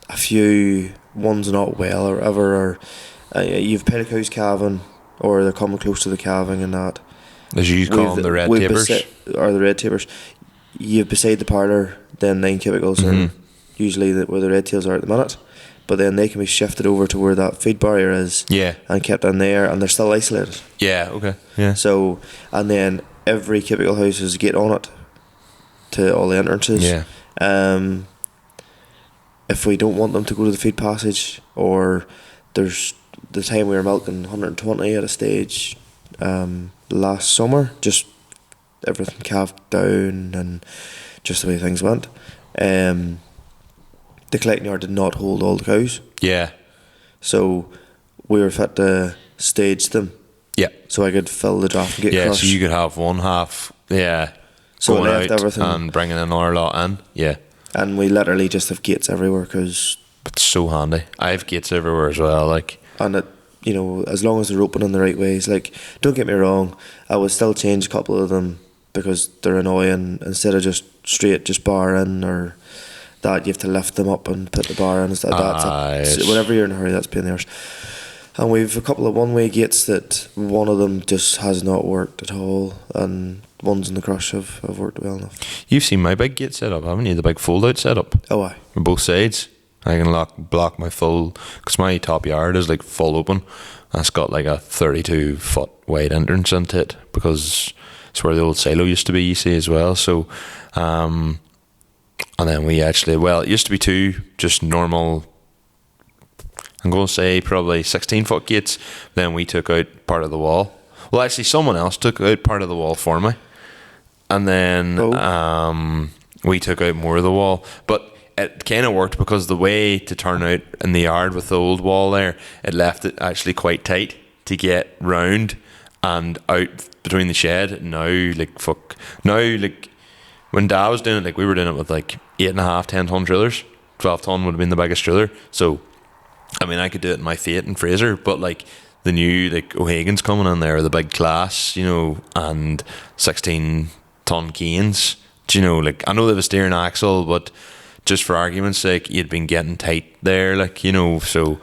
a few ones not well or whatever, or you've pellicles calving, or they're coming close to the calving and that, as you call them, the red tapers, or the red tapers, you've beside the parlour then 9 cubicles are usually where the red tails are at the minute, but then they can be shifted over to where that feed barrier is, and kept in there, and they're still isolated. So, and then every cubicle house has a gate on it to all the entrances. If we don't want them to go to the feed passage, or there's the time we were milking 120 at a stage last summer, just everything calved down and just the way things went, the collecting yard did not hold all the cows. So we were fit to stage them. So I could fill the draft and get crush. So you could have one half so going left out everything and bringing another lot in. And we literally just have gates everywhere because it's so handy. I have gates everywhere as well, like, and it, you know, as long as they're open in the right ways. Like, don't get me wrong, I would still change a couple of them because they're annoying. Instead of just bar in, or that you have to lift them up and put the bar in instead. So whenever you're in a hurry, that's pain in the arse. And we've a couple of one-way gates that one of them just has not worked at all, and ones in the crush have worked well enough. You've seen my big gate setup, haven't you? The big fold-out setup. Oh, aye. On both sides. I can block my full, because my top yard is like full open. And it's got like a 32-foot wide entrance into it, because it's where the old silo used to be, you see, as well. So, and then we actually, well, it used to be 2 just normal, I'm going to say probably 16-foot gates. Then we took out part of the wall. Well, actually, someone else took out part of the wall for me. And then we took out more of the wall. But it kind of worked because the way to turn out in the yard with the old wall there, it left it actually quite tight to get round and out between the shed. Now, when Dad was doing it, like, we were doing it with like 8.5, 10-ton trailers. 12 ton would have been the biggest trailer. So, I mean, I could do it in my Fiat and Fraser, but like the new, like, O'Hagan's coming in there, the big class, you know, and 16-ton canes. Do you know, like, I know they have a steering axle, but just for argument's sake, you'd been getting tight there, like, you know, so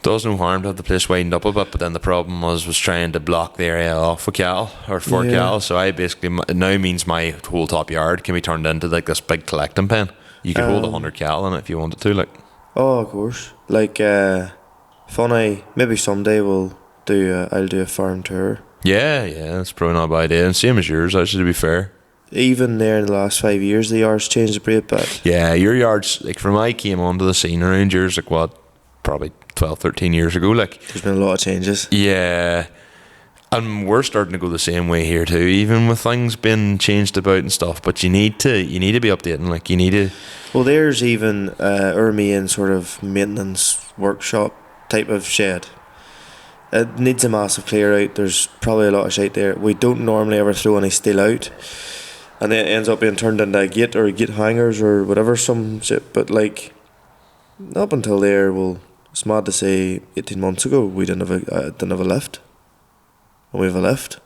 does no harm to have the place widened up a bit. But then the problem was trying to block the area off for cattle, or for cattle. So I basically, it now means my whole top yard can be turned into like this big collecting pen. You could hold 100 cattle in it if you wanted to, like. Oh, of course. Like, funny, maybe someday I'll do a farm tour. Yeah, that's probably not a bad idea. And same as yours, actually, to be fair. Even there in the last 5 years, the yard's changed a great bit. Yeah, your yard's, like, from I came onto the scene around yours, like, what, probably 12, 13 years ago, like. There's been a lot of changes. Yeah. And we're starting to go the same way here too, even with things being changed about and stuff. But you need to be updating, like, you need to. Well, there's even our main sort of maintenance workshop type of shed. It needs a massive clear out. There's probably a lot of shite there. We don't normally ever throw any steel out, and then it ends up being turned into a gate or gate hangers or whatever, some shit. But like, up until there, well, it's mad to say 18 months ago we didn't have a lift. And we have a lift.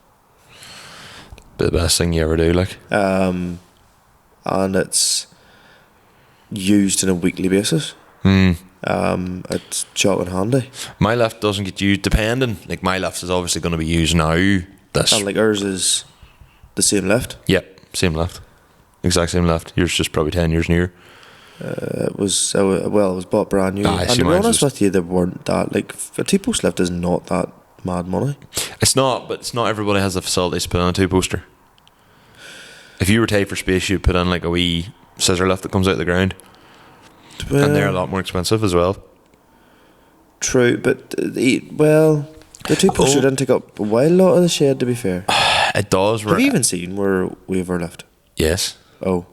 Be the best thing you ever do, like. And it's used on a weekly basis. It's shocking handy. My lift doesn't get used, depending. Like, my lift is obviously going to be used now. And like ours is the same lift. Yep, same lift. Exact same lift. Yours just probably 10 years newer. It was bought brand new. And to be honest with you, they weren't that, like, a two-post lift is not that mad money. It's not, but it's not everybody has the facilities to put on a 2-poster. If you were tight for space, you'd put in like a wee scissor lift that comes out of the ground. And they're a lot more expensive as well. True, but the 2-poster didn't take up a lot of the shed, to be fair. It does. Have you even seen where we have our lift? Yes. Oh.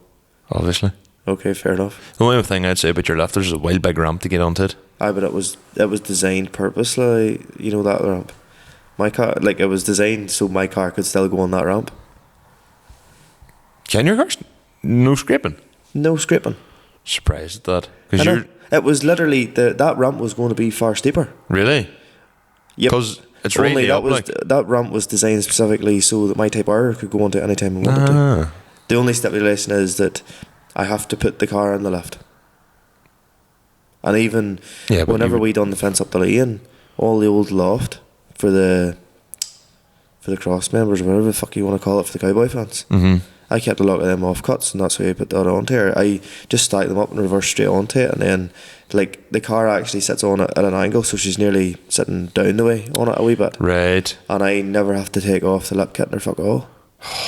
Obviously. Okay, fair enough. The only thing I'd say about your lift, there's a wild big ramp to get onto it. Aye, but it was designed purposely, you know, that ramp. My car, like, it was designed so my car could still go on that ramp. Can your car? No scraping. No scraping. Surprised at that. Because you're... It was literally, that ramp was going to be far steeper. Really? Yep. Because it's Only really that up, was like... that ramp was designed specifically so that my Type R could go onto it any time I wanted to. The only stipulation is that I have to put the car in the lift. And even whenever we done the fence up the lane, all the old loft for the cross members or whatever the fuck you want to call it, for the cowboy fence, I kept a lot of them off cuts, and that's how I put that onto here. I just stack them up and reverse straight onto it, and then like the car actually sits on it at an angle, so she's nearly sitting down the way on it a wee bit. Right. And I never have to take off the lip kit or fuck all.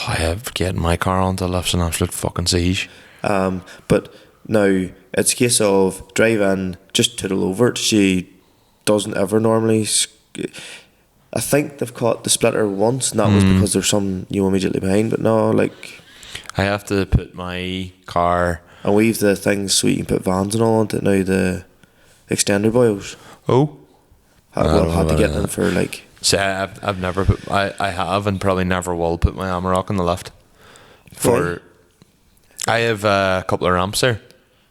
I have getting my car onto lifts an absolute fucking siege. But now it's a case of drive in, just tootle over it. She doesn't ever normally. I think they've caught the splitter once, and that was because there's some immediately behind. But no, like, I have to put my car. And we've the things so you can put vans and all onto it now. The extender boils. Oh. Had to get them for like. See, I've never put. I have and probably never will put my Amarok in the lift. For I have a couple of ramps there.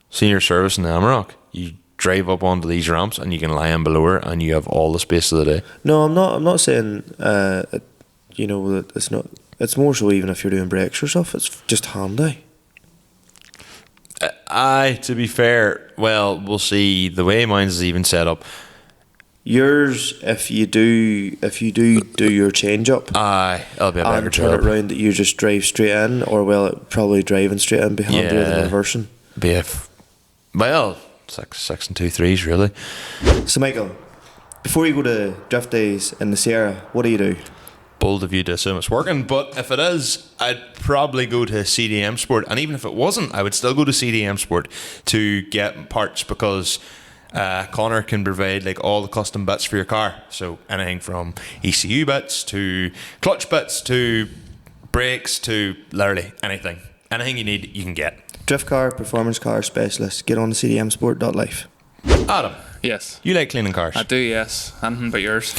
Senior service in the Amarok. You drive up onto these ramps and you can lie in below her and you have all the space of the day. No, I'm not saying that it's not. It's more so even if you're doing brakes or stuff, it's just handy. To be fair, well, we'll see. The way mine's even set up. Yours, if you do your change up, it'll be a better and turn it round that you just drive straight in, or will it probably driving straight in behind you with the reversing? Well, 6 and 2 3s really. So Michael, before you go to drift days in the Sierra, what do you do? Bold of you to assume it's working, but if it is, I'd probably go to CDM Sport, and even if it wasn't, I would still go to CDM Sport to get parts, because Conor can provide like all the custom bits for your car. So anything from ECU bits to clutch bits to brakes to literally anything you need, you can get. Drift car, performance car specialist. Get on to cdmsport.life. Adam, yes, you like cleaning cars? I do, yes. Anything but yours.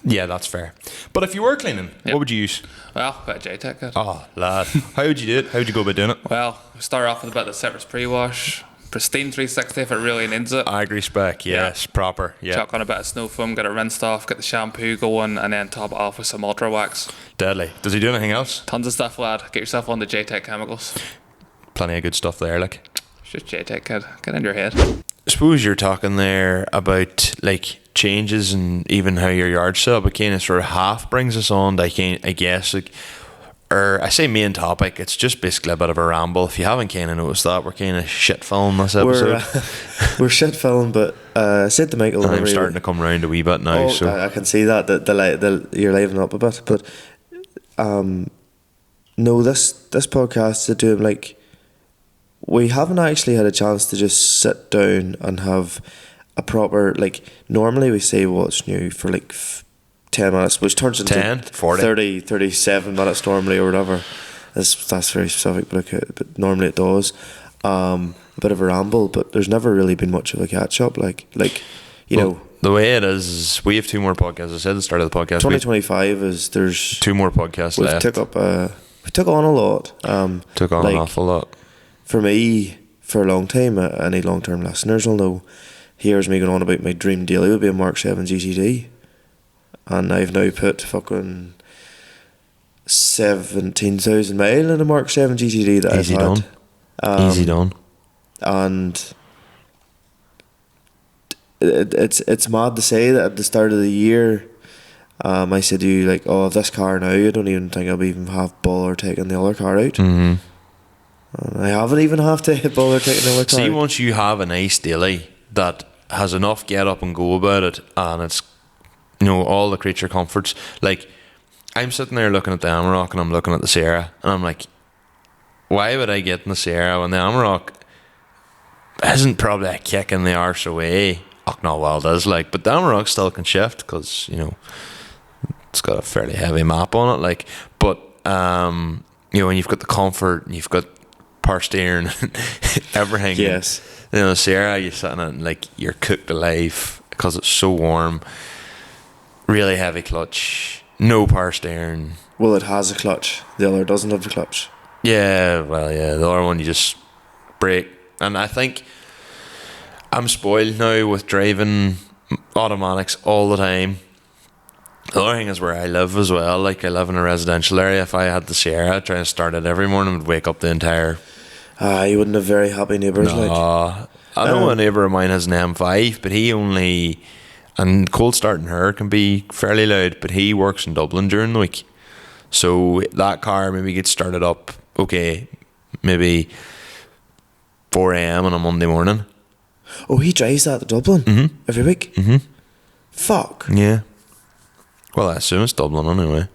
Yeah, that's fair. But if you were cleaning, what would you use? Well, got a JTEC kit. Oh, lad. How would you do it? How would you go about doing it? Well, start off with a bit of citrus pre-wash. Pristine 360 if it really needs it. Agri spec, yes, proper. Yeah. Chuck on a bit of snow foam, get it rinsed off, get the shampoo going, and then top it off with some ultra wax. Deadly. Does he do anything else? Tons of stuff, lad. Get yourself on the JTEC chemicals. Plenty of good stuff there, like. It's just JTEC, kid. Get in your head. I suppose you're talking there about like changes and even how your yard's set up. It kind of sort of half brings us on to, I guess, like, or I say main topic, it's just basically a bit of a ramble. If you haven't kind of noticed that, we're kind of shit filling this episode. We're shit filling, but I said to Michael, and I'm starting to come round a wee bit now. So I can see that you're livening up a bit. But no, this podcast is doing like, we haven't actually had a chance to just sit down and have a proper, like, normally we say what's new for like 10 minutes, which turns into 10, 40. 30, 37 minutes normally or whatever. That's very specific, but normally it does. A bit of a ramble, but there's never really been much of a catch up. Like you know. The way it is, we have 2 more podcasts. I said at the start of the podcast. 2025 is there's 2 more podcasts left. We took on a lot. Took on an awful lot. For me, for a long time, any long term listeners will know. Here's me going on about my dream daily would be a Mark 7 GTD. And I've now put fucking 17,000 mile in a Mark 7 GTD that Easy I've had. Easy done. And it's mad to say that at the start of the year, I said to you, like, oh, this car now, I don't even think I'll even have bother taking the other car out. Mm-hmm. And I haven't even have to bother taking the other car out. See, out. once you have a nice daily that has enough get up and go about it, and it's, you know, all the creature comforts. Like, I'm sitting there looking at the Amarok and I'm looking at the Sierra, and I'm like, why would I get in the Sierra when the Amarok isn't probably a kick in the arse away? Oh, no, well, it is, like, but the Amarok still can shift because, you know, it's got a fairly heavy map on it, like, but, you know, when you've got the comfort and you've got power steering and everything. Yes. You know, the Sierra, you're sitting in, like, you're cooked alive because it's so warm. Really heavy clutch, no power steering. Well, it has a clutch. The other doesn't have a clutch. Yeah, well, yeah. The other one you just brake, and I think I'm spoiled now with driving automatics all the time. The other thing is where I live as well. Like I live in a residential area. If I had the Sierra, I'd try to start it every morning, would wake up the entire. You wouldn't have very happy neighbours. No, I know a neighbour of mine has an M5, but he only, and cold starting her can be fairly loud. But he works in Dublin during the week, so that car maybe gets started up. Okay, maybe 4 a.m. on a Monday morning. Oh, he drives that to Dublin every week. Fuck. Yeah. Well, I assume it's Dublin anyway.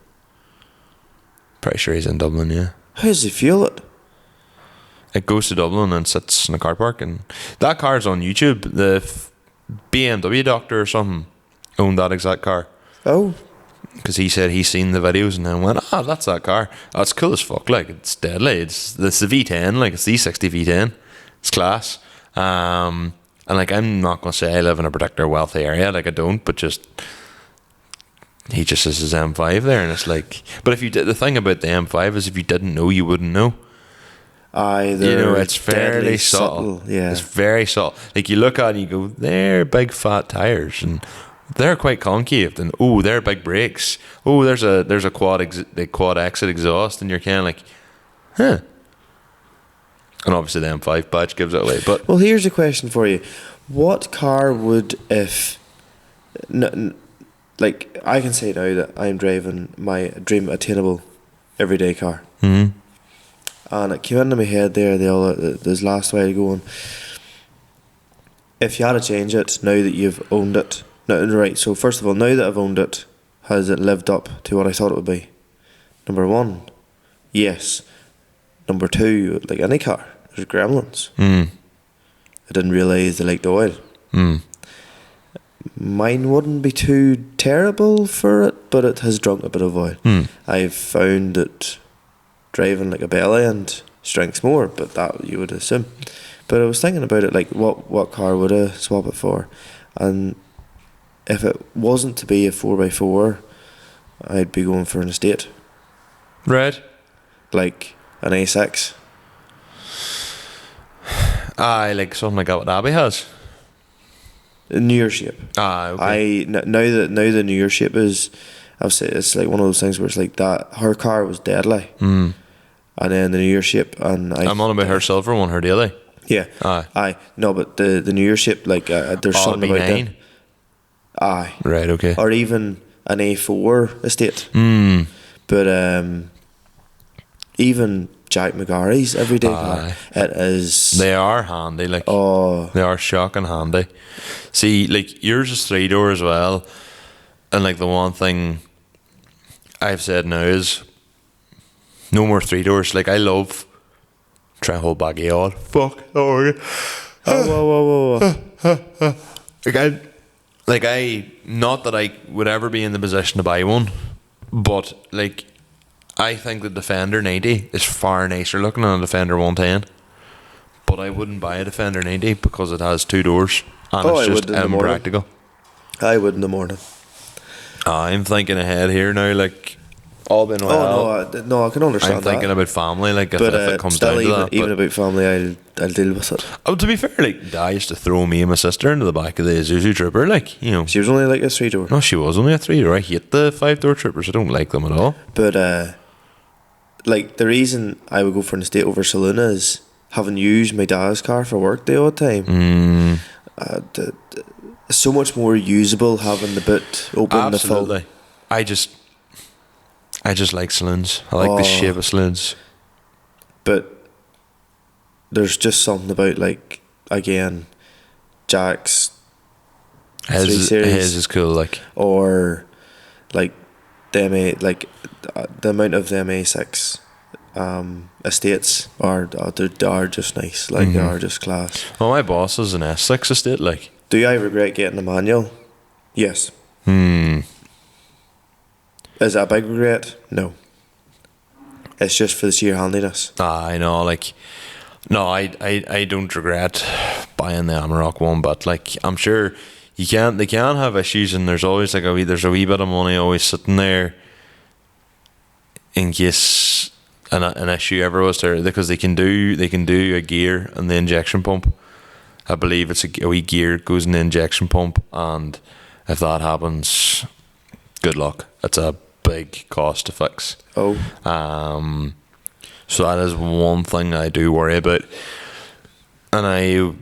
Pretty sure he's in Dublin, yeah. How does he feel it? It goes to Dublin and sits in a car park, and that car's on YouTube. The BMW doctor or something owned that exact car. Oh. Because he said he's seen the videos and then went, that's that car. Oh, it's cool as fuck. Like, it's deadly. It's the V10, like, it's the E60 V10. It's class. And like, I'm not going to say I live in a particular wealthy area. Like, I don't, but just... He just has his M5 there, and it's like... But if you did... The thing about the M5 is if you didn't know, you wouldn't know. It's fairly subtle. Yeah. It's very subtle. Like, you look at it and you go, they're big fat tyres, and they're quite concave. And, they're big brakes. There's a quad exit exhaust, and you're kind of like, huh. And obviously the M5 badge gives it away. But well, here's a question for you. What car would, if... like, I can say now that I'm driving my dream attainable everyday car. Mm-hmm. And it came into my head there this last while going, if you had to change it now that you've owned it. No, right, so first of all, now that I've owned it, has it lived up to what I thought it would be? Number one, yes. Number two, like any car, there's gremlins. I didn't realise they liked oil. Mine wouldn't be too terrible for it, but it has drunk a bit of oil. I've found it driving like a belly and strengths more, but that you would assume. But I was thinking about it, like what car would I swap it for? And if it wasn't to be a 4x4, I'd be going for an estate. Right. Like an A6. Like something like that what Abby has. A newer shape. Okay. Now the newer shape is, I'll say it's like one of those things where it's like that. Her car was deadly, and then the newer shape, and I'm on about her silver one, her daily. Yeah. Aye. No, but the newer shape, like there's something about that. Aye. Right. Okay. Or even an A4 estate. But even Jack McGarry's everyday car, it is. They are handy, like they are shocking handy. See, like yours is 3-door as well, and like the one thing I've said now is no more 3-doors. Like I love try and hold back yawn. Fuck. Whoa. Like I not that I would ever be in the position to buy one, but like I think the Defender 90 is far nicer looking than a Defender 110. But I wouldn't buy a Defender 90 because it has 2 doors and it's just impractical. I would in the morning. I'm thinking ahead here now, like all been well. No, I can understand that. I'm thinking about family, like if it comes down to that. Even about family, I'll deal with it. Oh, to be fair, like Dad used to throw me and my sister into the back of the Isuzu Trooper, like, you know. She was only like a 3-door. No, she was only a 3-door. I hate the 5-door Troopers. I don't like them at all. But like the reason I would go for an estate over saloon is having used my dad's car for work the odd time. So much more usable having the boot open. Absolutely. The full. I just like saloons. I like the shape of saloons. But there's just something about, like, again, Jack's his is cool, like, or like the amount of the MA6 estates are just nice, like they are just class. Well, my boss is an S6 estate, like. Do I regret getting a manual? Yes. Is that a big regret? No. It's just for the sheer handiness. I know, like, no, I don't regret buying the Amarok one, but like I'm sure they can have issues, and there's always like there's a wee bit of money always sitting there in case an issue ever was there, because they can do a gear and the injection pump. I believe it's a wee gear goes in the injection pump, and if that happens, good luck. It's a big cost to fix. Oh. So that is one thing I do worry about, and I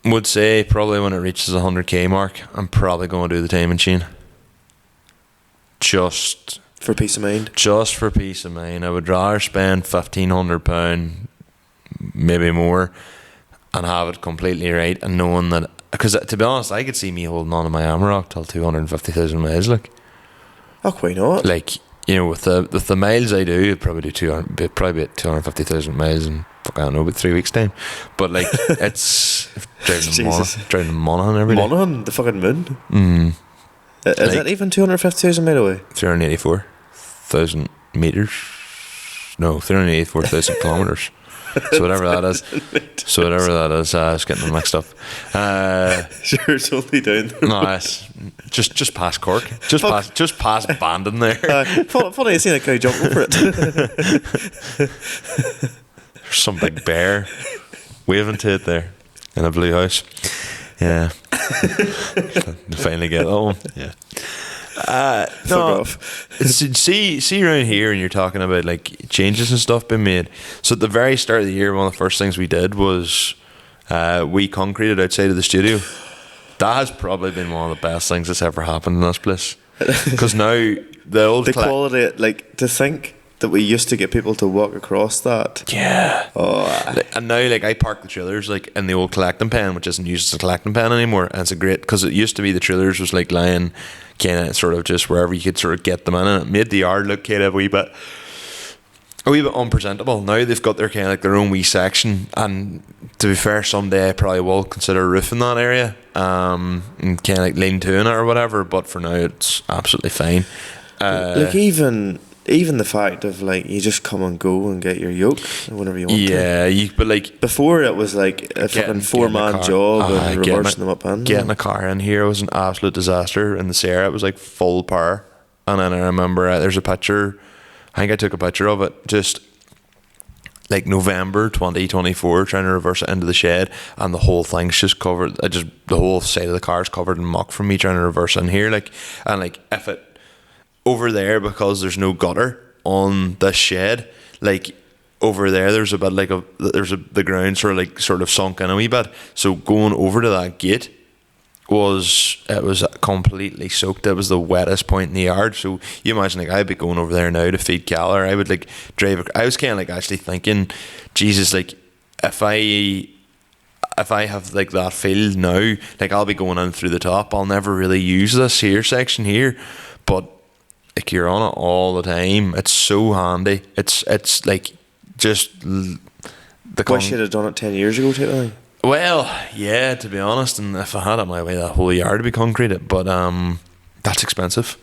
would say probably when it reaches the 100k mark, I'm probably going to do the time machine. Just For peace of mind. Just for peace of mind. I would rather spend £1,500, maybe more, and have it completely right, and knowing that, because to be honest, I could see me holding on to my Amarok till 250,000 miles. Like, oh, why not? Like, you know, with the miles I do, I'd probably do probably be at 250,000 miles in, fuck, I don't know, about 3 weeks time. But like, it's driving Monaghan every day. Monaghan, the fucking moon. Mm. Is Like, that even 250,000 miles away? 384,000 meters. No, 384,000 kilometers. So whatever that is. I was getting them mixed up. Sure, it's only down. No, it's just past Cork. Just past Bandon there. Funny, I seen a guy jump over it. There's some big bear waving to it there in a blue house. Yeah. Finally get that one. Yeah. No, see around here, and you're talking about like changes and stuff being made. So at the very start of the year, one of the first things we did was we concreted outside of the studio. That has probably been one of the best things that's ever happened in this place, because now the quality, like, to think that we used to get people to walk across that. Yeah. Oh. And now, like, I park the trailers like in the old collecting pen, which isn't used as a collecting pen anymore, and it's a great, because it used to be the trailers was like lying kind of sort of just wherever you could sort of get them in, and it made the yard look kind of a wee bit unpresentable. Now they've got their kind of like their own wee section, and to be fair, someday I probably will consider roofing that area, and kind of like lean to in it or whatever, but for now it's absolutely fine. Like, even the fact of, like, you just come and go and get your yoke whenever you want to. Yeah, but like before, it was like a fucking 4-man job and reversing them up in. Getting a car in here was an absolute disaster. In the Sierra, it was like full power. And then I remember there's a picture, I think I took a picture of it, just like November 2024, trying to reverse it into the shed, and the whole thing's just covered. The whole side of the car's covered in muck from me trying to reverse in here. Like, and like, if it over there, because there's no gutter on this shed, like over there there's a bit like the ground sort of sunk in a wee bit, so going over to that gate was completely soaked. It was the wettest point in the yard. So you imagine, like, I'd be going over there now to feed cattle, or I would like drive. I was kind of like actually thinking, Jesus, like, if I have like that field now, like, I'll be going in through the top. I'll never really use this here section here, but like, you're on it all the time. It's so handy. It's like just wish you'd have done it 10 years ago type of thing. Well, yeah, to be honest, and if I had it my way, that whole yard would be concreted, but that's expensive.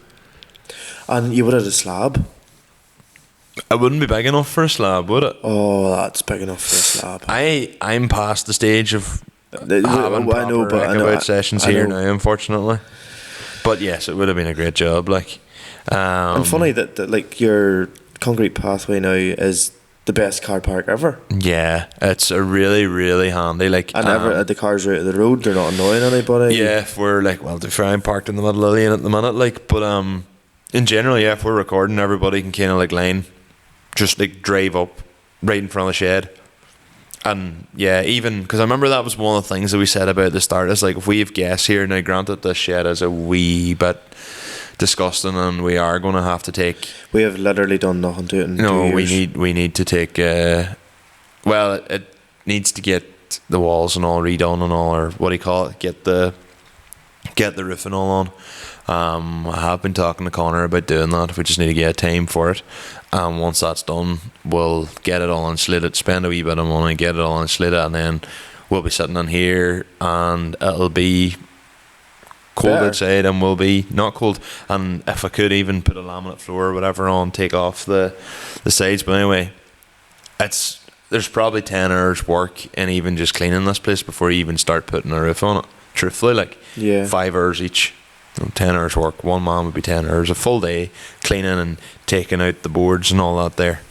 And you would have a slab. It wouldn't be big enough for a slab, would it? Oh, that's big enough for a slab. I'm past the stage of having proper sessions here now, unfortunately. But yes, it would have been a great job. Like, and funny that like your concrete pathway now is the best car park ever. Yeah, it's a really, really handy. Like, and the cars are out of the road, they're not annoying anybody. Yeah, if we're like, well, to be fair, I'm parked in the middle of the lane at the minute, like, but in general, yeah, if we're recording, everybody can kind of like line, just like drive up right in front of the shed. And yeah, even because I remember that was one of the things that we said about the start, is like, if we have guests here, now granted this shed is a wee bit disgusting, and we are going to have to take. We have literally done nothing to it in 2 years. we need to take. Well, it needs to get the walls and all redone and all, or what do you call it? Get the roofing all on. I have been talking to Conor about doing that. We just need to get a time for it. Once that's done, we'll get it all insulated, spend a wee bit of money, get it all insulated, and then we'll be sitting in here, and it'll be cold outside, and we'll be not cold. And if I could even put a laminate floor or whatever on, take off the sides. But anyway, there's probably 10 hours work in even just cleaning this place before you even start putting a roof on it. Truthfully, like, 5 hours each. 10 hours work. One man would be 10 hours, a full day cleaning and taking out the boards and all that there.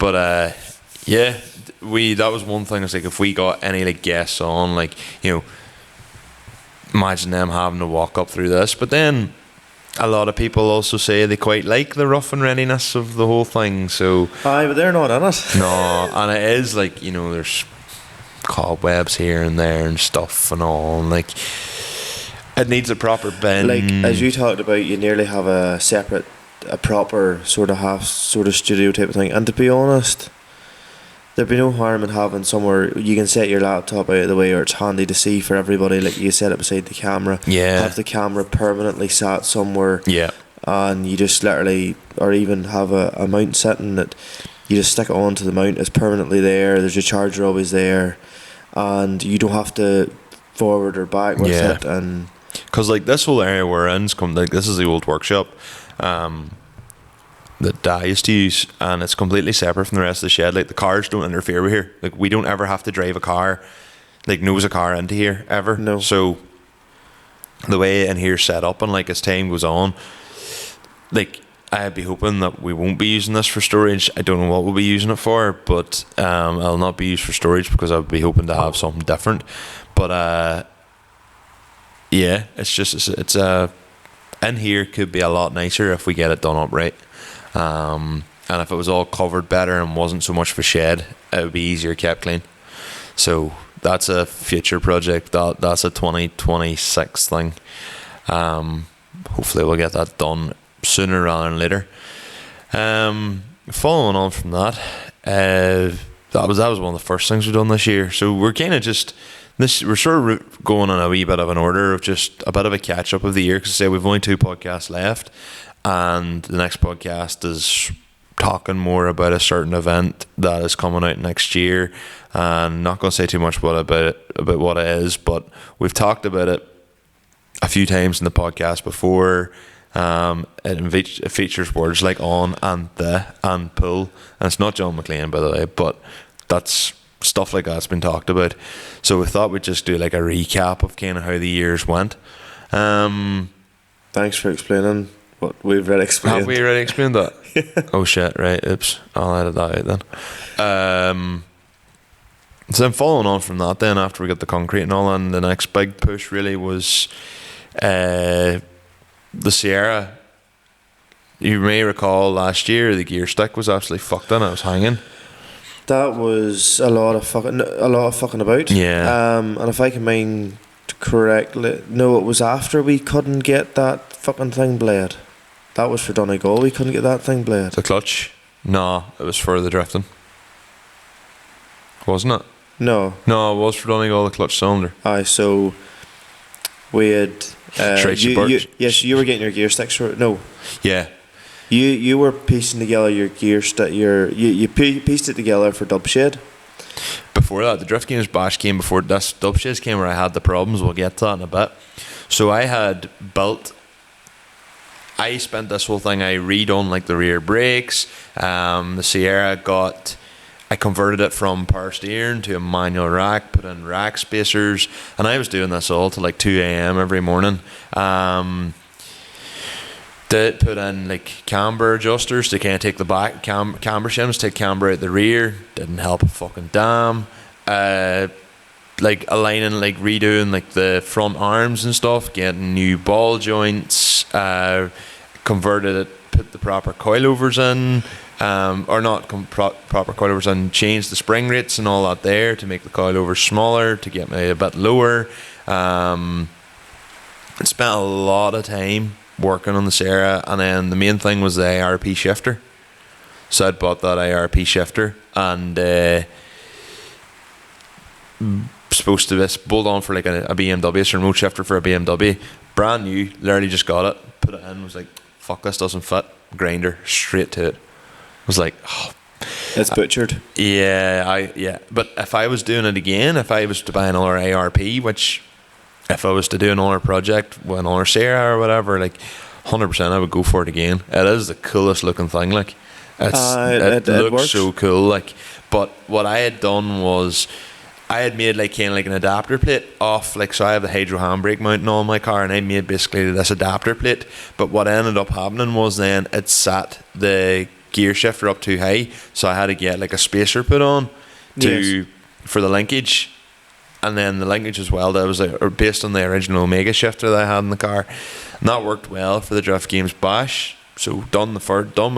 But yeah, that was one thing. It's like if we got any like guests on, like, you know, imagine them having to walk up through this. But then a lot of people also say they quite like the rough and readiness of the whole thing. So Aye, but they're not in it. no, and it is like, you know, there's cobwebs here and there and stuff and all, and like it needs a proper bin. Like as you talked about, you nearly have a proper sort of studio type of thing. And to be honest, there'd be no harm in having somewhere you can set your laptop out of the way, or it's handy to see for everybody. Like you set it beside the camera. Yeah. Have the camera permanently sat somewhere. Yeah. And you just literally, or even have a mount setting that you just stick it onto the mount. It's permanently there. There's your charger always there, and you don't have to forward or back with it. And because like this whole area we're in, like this is the old workshop that I used to use, and it's completely separate from the rest of the shed. Like the cars don't interfere with here. Like we don't ever have to drive a car, like nose a car into here ever. No. So the way in here set up, and like as time goes on, like I'd be hoping that we won't be using this for storage. I don't know what we'll be using it for, but I'll not be used for storage because I'll be hoping to have something different. But yeah, it's in here could be a lot nicer if we get it done up right. And if it was all covered better and wasn't so much of a shed, it would be easier kept clean. So that's a future project. That's a 2026 thing. Hopefully we'll get that done sooner rather than later. Following on from that, that was one of the first things we've done this year. So we're kind of just we're sort of going on a wee bit of an order of just a bit of a catch up of the year, because say we've only 2 podcasts left, and the next podcast is talking more about a certain event that is coming out next year. And not going to say too much about what it is, but we've talked about it a few times in the podcast before. It features words like on and the and pull, and it's not John McLean, by the way, but that's stuff like that's been talked about. So we thought we'd just do like a recap of kind of how the years went. thanks for explaining what we've already explained. Have we already explained that? Oh shit, right, oops, I'll edit that out then. So then following on from that, then after we got the concrete and all, and the next big push really was the Sierra. You may recall last year the gear stick was absolutely fucked in. It was hanging. That was a lot of fucking about. Yeah. And if I can mind correctly, no, it was after we couldn't get that fucking thing blade. That was for Donegal. We couldn't get that thing blade. The clutch? No, it was for the drifting. Wasn't it? No, it was for Donegal, the clutch cylinder. aye. So we had. Yes, you were getting your gear sticks. No, Yeah. you were piecing together your gear stick. You pieced it together for Dubshed. Before that, the drift games bash came before this Dubshed came, where I had the problems. We'll get to that in a bit. So I spent this whole thing, I redone like the rear brakes. The Sierra I converted it from power steering to a manual rack, put in rack spacers, and I was doing this all till like 2 a.m. every morning. Did put in like camber adjusters to kind of take the back camber shims, take camber out the rear. Didn't help a fucking damn. Like aligning, like redoing like the front arms and stuff, getting new ball joints, converted it, put the proper coilovers in, or not proper coilovers in, changed the spring rates and all that there to make the coilovers smaller, to get me a bit lower. Spent a lot of time working on the Sierra, and then the main thing was the ARP shifter. So I'd bought that ARP shifter, and supposed to be bolt on for like a BMW, it's a remote shifter for a BMW, brand new, literally just got it, put it in, was like, fuck, this doesn't fit, grinder straight to it. Was like, oh, It's butchered. Yeah, but if I was doing it again, if I was to buy another ARP, which if I was to do another project with another Sierra or whatever, like 100% I would go for it again. It is the coolest looking thing, like it looks works. so cool, like. But what I had done was I had made like kind of like an adapter plate off, like, so I have the hydro handbrake mounting on my car, and I made basically this adapter plate. But what ended up happening was then it sat the gear shifter up too high, so I had to get like a spacer put on for the linkage. And then the linkage as well, that was based on the original Omega shifter that I had in the car, and that worked well for the Drift Games Bash. So done my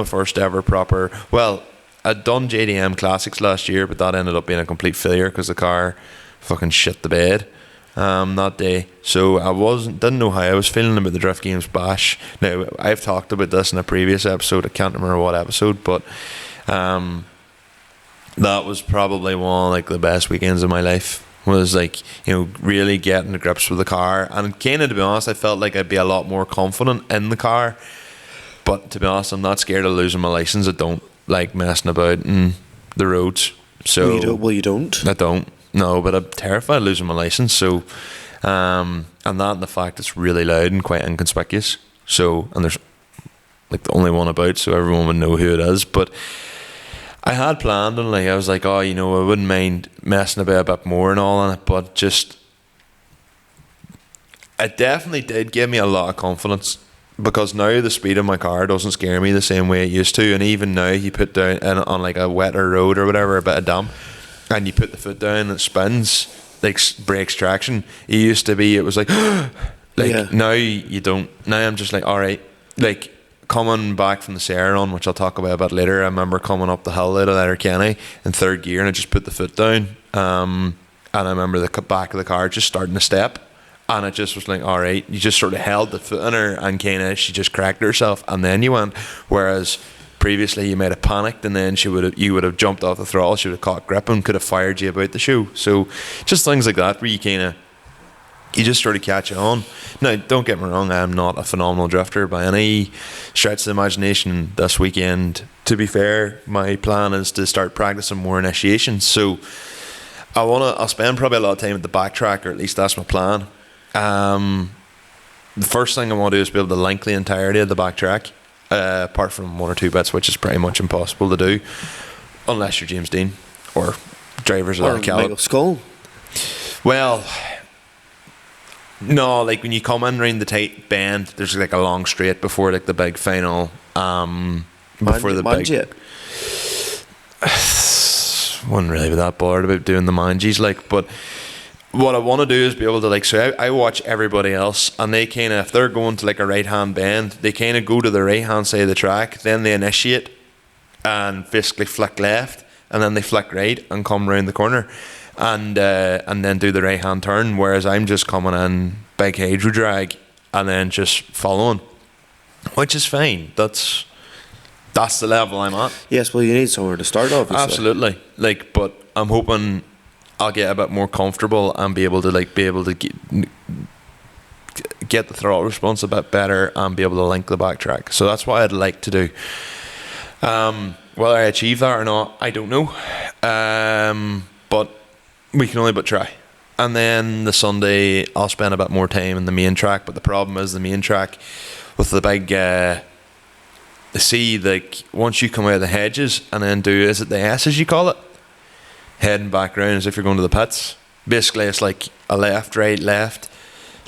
first ever proper. Well, I'd done JDM Classics last year, but that ended up being a complete failure because the car fucking shit the bed that day. So I didn't know how I was feeling about the Drift Games Bash. Now I've talked about this in a previous episode. I can't remember what episode, but that was probably one of like the best weekends of my life. Was like, you know, really getting to grips with the car, and kind of, to be honest, I felt like I'd be a lot more confident in the car. But to be honest, I'm not scared of losing my license. I don't like messing about in the roads. So you don't. I don't. No, but I'm terrified of losing my license. So, and that and the fact it's really loud and quite inconspicuous. So, and there's like the only one about, so everyone would know who it is. But I had planned, and like I was like, oh, you know, I wouldn't mind messing about a bit more and all on it, but just it definitely did give me a lot of confidence, because now the speed of my car doesn't scare me the same way it used to. And even now, you put down on like a wetter road or whatever, a bit of damp, and you put the foot down and it spins, like brakes traction. It used to be, it was like now you don't. Now I'm just like, all right, like. Coming back from the Sierra, which I'll talk about a bit later, I remember coming up the hill out of Letterkenny in third gear, and I just put the foot down, and I remember the back of the car just starting to step, and it just was like, all right, you just sort of held the foot in her, and kind of she just cracked herself, and then you went. Whereas previously you might have panicked, and then you would have jumped off the throttle, she would have caught grip and could have fired you about the shoe. So just things like that where you just sort of catch on. Now, don't get me wrong, I am not a phenomenal drifter by any stretch of the imagination. This weekend, to be fair, my plan is to start practicing more initiations. So I'll spend probably a lot of time at the backtrack, or at least that's my plan. The first thing I want to do is be able to link the entirety of the backtrack, apart from one or two bits, which is pretty much impossible to do, unless you're James Dean or drivers of that Michael Skull. Well, no, like when you come in around the tight bend, there's like a long straight before like the big final. Before the big. Wasn't really that bothered about doing the mangies, like. But what I want to do is be able to like. So I watch everybody else, and they kind of, if they're going to like a right hand bend, they kind of go to the right hand side of the track, then they initiate and basically flick left, and then they flick right and come round the corner. And then do the right hand turn, whereas I'm just coming in big hydro drag and then just following, which is fine. That's the level I'm at. Yes, well, you need somewhere to start, obviously. Absolutely. Like, but I'm hoping I'll get a bit more comfortable and be able to get the throttle response a bit better and be able to link the backtrack. So that's what I'd like to do. Whether I achieve that or not, I don't know. But we can only but try. And then the Sunday, I'll spend a bit more time in the main track. But the problem is the main track with the big, like once you come out of the hedges and then do, is it the S as you call it? Heading back round as if you're going to the pits. Basically, it's like a left, right, left.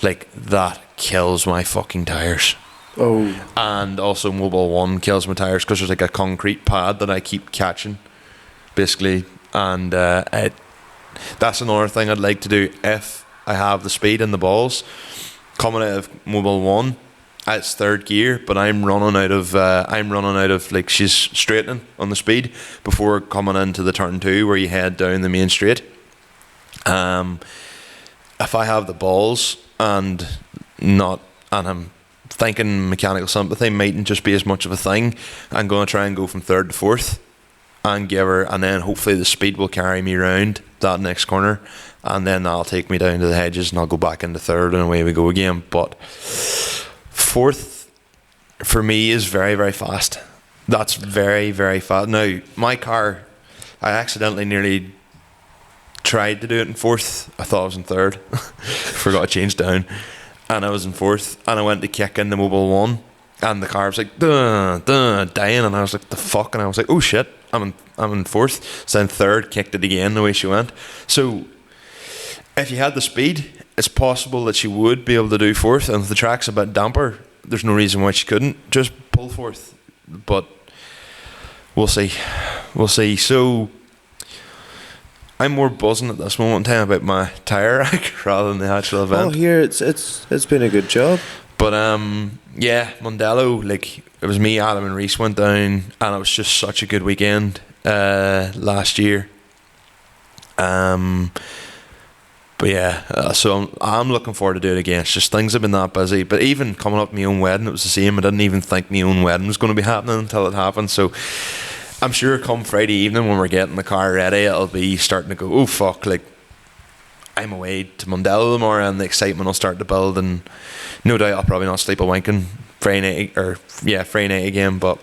Like that kills my fucking tyres. Oh. And also Mobile 1 kills my tyres because there's like a concrete pad that I keep catching, basically. And that's another thing I'd like to do if I have the speed and the balls. Coming out of Mobile 1, it's third gear, but I'm running out of like, she's straightening on the speed before coming into the turn 2 where you head down the main straight. If I have the balls and I'm thinking mechanical sympathy mightn't just be as much of a thing, I'm going to try and go from third to fourth and give her, and then hopefully the speed will carry me round that next corner, and then that'll take me down to the hedges and I'll go back into third and away we go again. But fourth for me is very, very fast. That's very, very fast. Now my car, I accidentally nearly tried to do it in fourth. I thought I was in third. Forgot to change down, and I was in fourth, and I went to kick in the Mobile 1 and the car was like dying, and I was like, the fuck, and I was like, oh shit, I'm in fourth. So then third, kicked it again the way she went. So if you had the speed, it's possible that she would be able to do fourth, and if the track's a bit damper, there's no reason why she couldn't just pull fourth. But we'll see. We'll see. So I'm more buzzing at this moment in time about my tyre rack rather than the actual event. Oh, here it's been a good job. But yeah, Mondello, like it was me, Adam, and Reese went down, and it was just such a good weekend last year. But yeah, so I'm looking forward to do it again. It's just things have been that busy. But even coming up to my own wedding, it was the same. I didn't even think my own wedding was going to be happening until it happened. So I'm sure come Friday evening when we're getting the car ready, it'll be starting to go, oh fuck, like I'm away to Mondello tomorrow, and the excitement will start to build. And no doubt I'll probably not sleep a winking Friday night again. But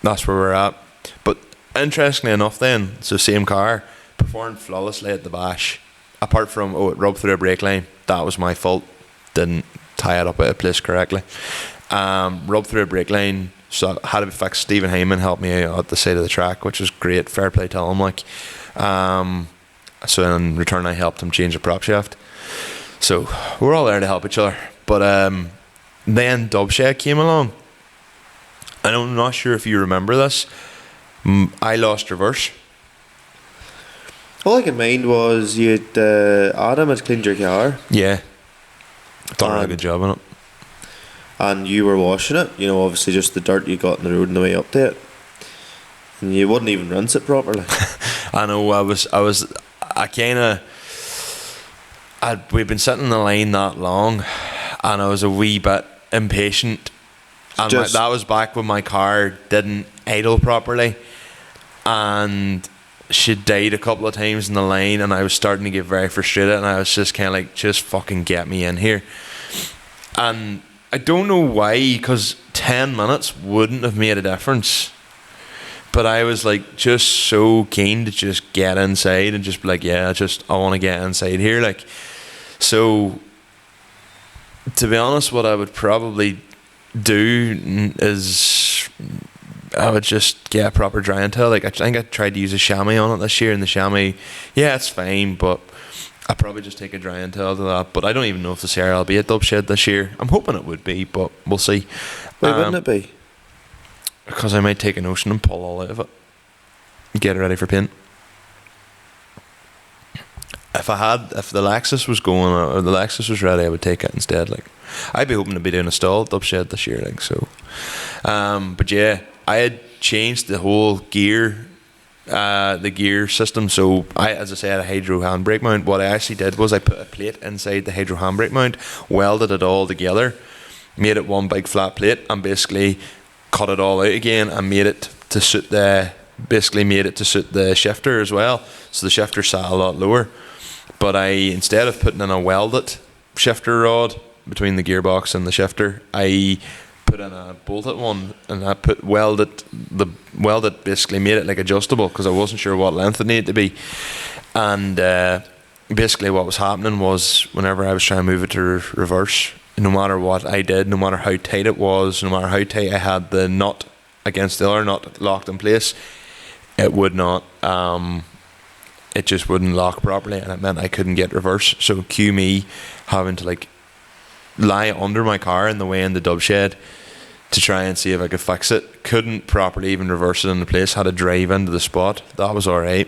that's where we're at. But interestingly enough, then, so same car performed flawlessly at the bash. Apart from, it rubbed through a brake line. That was my fault. Didn't tie it up at a place correctly. Rubbed through a brake line, so it had to be fixed. Stephen Heyman helped me out at the side of the track, which was great. Fair play to him. Like, so in return, I helped him change the prop shaft. So we're all there to help each other. But then Dubshed came along. And I'm not sure if you remember this. I lost reverse. All I can mind was Adam had cleaned your car. Yeah. Done a good job on it. And you were washing it. You know, obviously just the dirt you got in the road on the way up to it. And you wouldn't even rinse it properly. I know. We'd been sitting in the line that long, and I was a wee bit impatient. And that was back when my car didn't idle properly, and she died a couple of times in the line, and I was starting to get very frustrated, and I was just kind of like, just fucking get me in here. And I don't know why, because 10 minutes wouldn't have made a difference, but I was like just so keen to just get inside and just be like, yeah, I want to get inside here. Like, so to be honest, what I would probably do is I would just get a proper drying towel. Like, I think I tried to use a chamois on it this year, and the chamois, yeah, it's fine, but I'll probably just take a drying towel to that. But I don't even know if the Sierra will be at Dubshed this year. I'm hoping it would be, but we'll see. Why wouldn't it be? Because I might take an ocean and pull all out of it, get it ready for paint. If the Lexus was going, or the Lexus was ready, I would take it instead. Like, I'd be hoping to be doing a stall at Dubshed this year, like, so. But yeah, I had changed the whole gear, the gear system. So as I said, a hydro handbrake mount. What I actually did was I put a plate inside the hydro handbrake mount, welded it all together, made it one big flat plate, and basically cut it all out again and made it to suit the shifter as well. So the shifter sat a lot lower. But instead of putting in a welded shifter rod between the gearbox and the shifter, I put in a bolted one, and I welded basically made it like adjustable, because I wasn't sure what length it needed to be. And basically what was happening was, whenever I was trying to move it to reverse, no matter what I did, no matter how tight it was, no matter how tight I had the nut against the other nut locked in place, it would not, it just wouldn't lock properly, and it meant I couldn't get reverse. So cue me having to like lie under my car in the way in the Dubshed to try and see if I could fix it. Couldn't properly even reverse it into place. Had to drive into the spot. That was alright.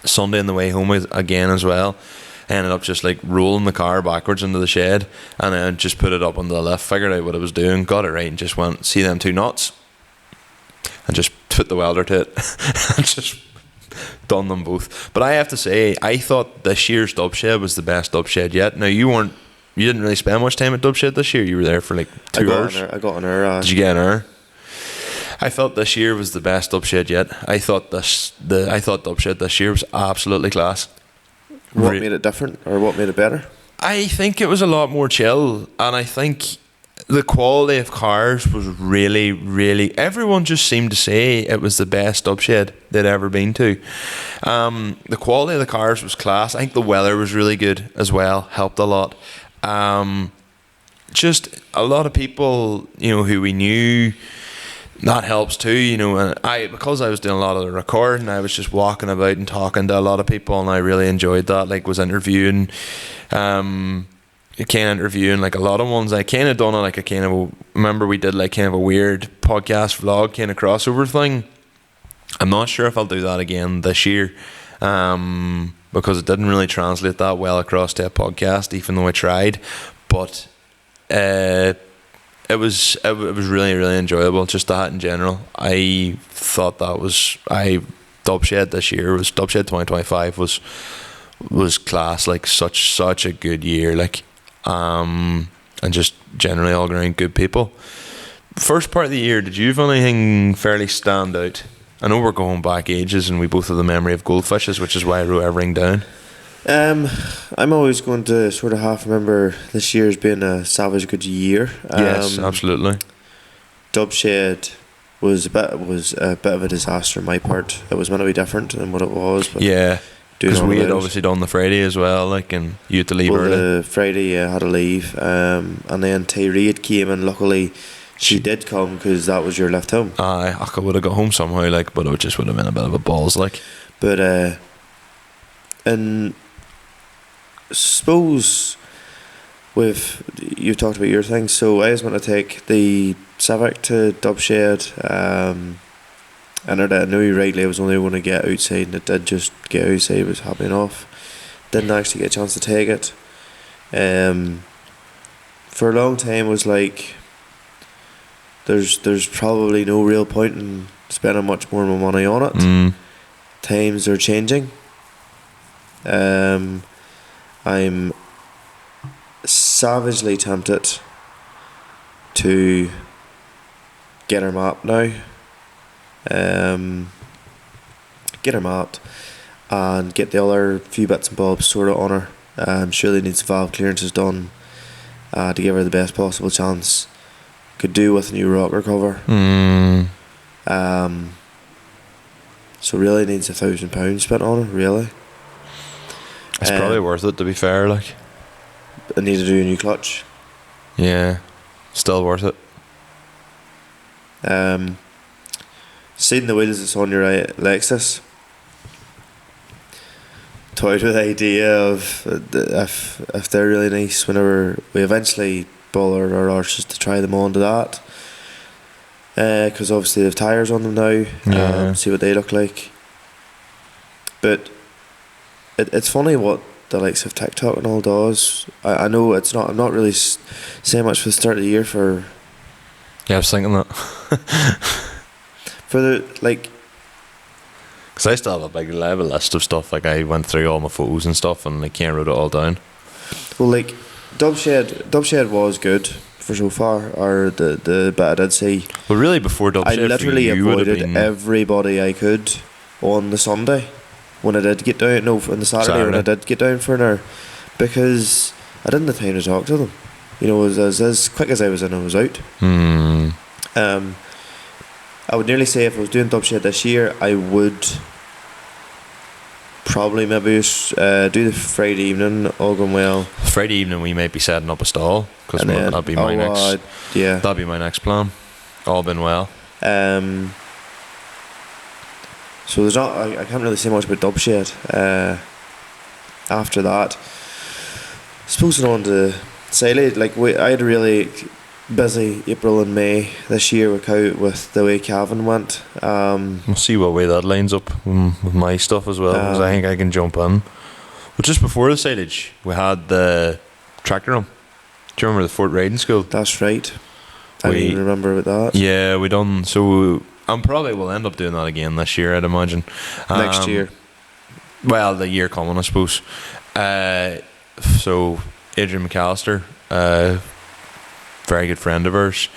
Sunday on the way home again as well, ended up just like rolling the car backwards into the shed, and then just put it up on the lift, figured out what I was doing, got it right, and just went, see them two nuts, and just put the welder to it and just done them both. But I have to say, I thought this year's Dubshed was the best Dubshed yet. Now, you didn't really spend much time at Dubshed this year. You were there for like 2 hours. I got an hour. Did you get an hour? I felt this year was the best Dubshed yet. I thought Dubshed this year was absolutely class. What made it different, or what made it better? I think it was a lot more chill, and I think the quality of cars was really, really. Everyone just seemed to say it was the best Dubshed they'd ever been to. The quality of the cars was class. I think the weather was really good as well, helped a lot. Just a lot of people, who we knew, that helps too, and because I was doing a lot of the recording, I was just walking about and talking to a lot of people, and I really enjoyed that. Like, was interviewing, like a lot of ones. I kind of done it like remember we did like kind of a weird podcast vlog kind of crossover thing, I'm not sure if I'll do that again this year, because it didn't really translate that well across to a podcast, even though I tried. But it was really, really enjoyable, just that in general. I thought that was Dubshed this year was Dubshed 2025 was class, like such a good year, like and just generally all around good people. First part of the year, did you have anything fairly stand out? I know we're going back ages and we both have the memory of goldfishes, which is why I wrote everything down. I'm always going to sort of half remember this year as being a savage good year. Yes, absolutely. Dubshed was a bit of a disaster on my part. It was meant to be different than what it was. But yeah, because we had obviously done the Friday as well, like, and you had to leave early. The Friday I had to leave, and then Tyree had came, and luckily she did come because that was your left home. I would have got home somehow, like, but it just would have been a bit of a balls, like. But and suppose you've talked about your thing, so I just want to take the Civic to Dubshed. And I knew rightly I was only going to get outside, and it did just get outside. I was happy enough. Didn't actually get a chance to take it. For a long time, it was like there's probably no real point in spending much more money on it. Times are changing. I'm savagely tempted to get her mapped now. Get her mapped and get the other few bits and bobs sorted on her. Surely needs valve clearances done to give her the best possible chance. Could do with a new rocker cover. So really needs £1,000 spent on her, really. It's probably worth it, to be fair, like. I need to do a new clutch. Yeah, still worth it. Seeing the wheels that's on your Lexus, toyed with the idea of if they're really nice whenever we eventually bothered our arches to try them onto that, because obviously they have tyres on them now. See what they look like. But it's funny what the likes of TikTok and all does. I know it's not. I'm not really saying much for the start of the year for. Yeah, I was thinking that. For the like. Because I still have I have a list of stuff, like I went through all my photos and stuff and I can't wrote it all down. Well, like Dubshed was good for so far, or the bit I did see. Well, really, before Dubshed, I literally avoided been everybody I could on the Sunday when I did get down. No, on the Saturday when I did get down for an hour, because I didn't have time to talk to them. You know, as quick as I was in, I was out. I would nearly say if I was doing Dubshed this year, I would probably maybe do the Friday evening, all going well. Friday evening we might be setting up a stall, because that'd be my next. Yeah, that'd be my next plan. All been well. So there's not. I can't really say much about Dubshed. After that, I suppose on to silage. Like I had a really busy April and May this year with the way Cavan went. We'll see what way that lines up with my stuff as well, because I think I can jump in. But just before the silage, we had the tractor room. Do you remember the Fort Riding School? That's right. I didn't even remember about that. Yeah, we done. So probably we'll end up doing that again this year, I'd imagine. Next year. Well, the year coming, I suppose. So Adrian McAllister, very good friend of ours.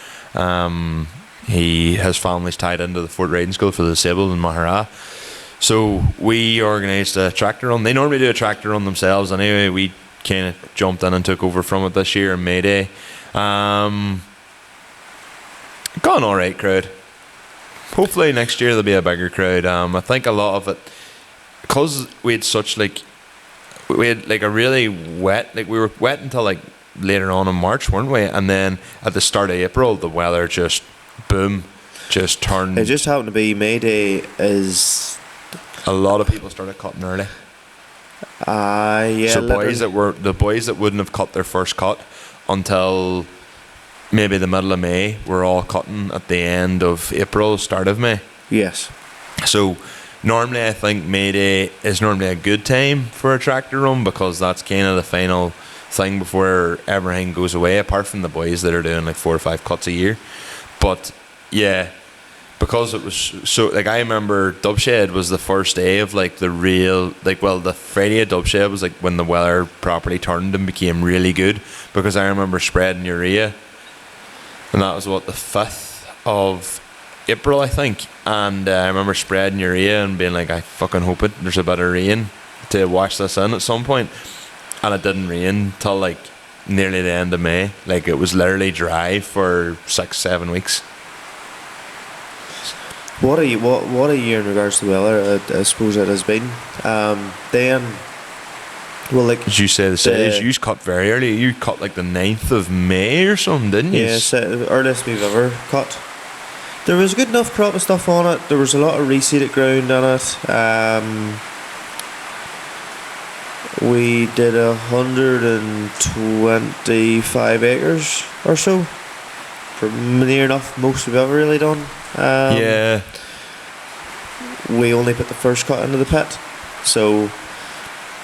His family's tied into the Fort Riding School for the disabled in Mahara. So we organised a tractor run. They normally do a tractor run themselves anyway. We kind of jumped in and took over from it this year in May Day. Gone alright crowd. Hopefully next year there'll be a bigger crowd. I think a lot of it, because we had a really wet, like we were wet until like later on in March, weren't we? And then at the start of April, the weather just boom, just turned. It just happened to be May Day is. A lot of people started cutting early. Yeah. So the boys that wouldn't have cut their first cut until maybe the middle of May were all cutting at the end of April, start of May. Yes. So normally I think Mayday is normally a good time for a tractor run, because that's kind of the final thing before everything goes away, apart from the boys that are doing like 4 or 5 cuts a year. But yeah, because it was so, like, I remember Dubshed was the first day of like the real, like, well, the Friday of Dubshed was like when the weather properly turned and became really good, because I remember spreading urea, and that was what, the 5th of April, I think. And I remember spreading urea and being like, I fucking hope there's a bit of rain to wash this in at some point. And it didn't rain till like nearly the end of May. Like, it was literally dry for 6-7 weeks. What a year in regards to the weather. I suppose it has been. Then, well, like, Did you say the silage? You cut very early. You cut like the 9th of May or something, didn't you? yes, earliest we've ever cut. There was good enough crop of stuff on it. There was a lot of reseeded ground on it. We did 125 acres or so. For near enough most we've ever really done. Yeah. We only put the first cut into the pit. So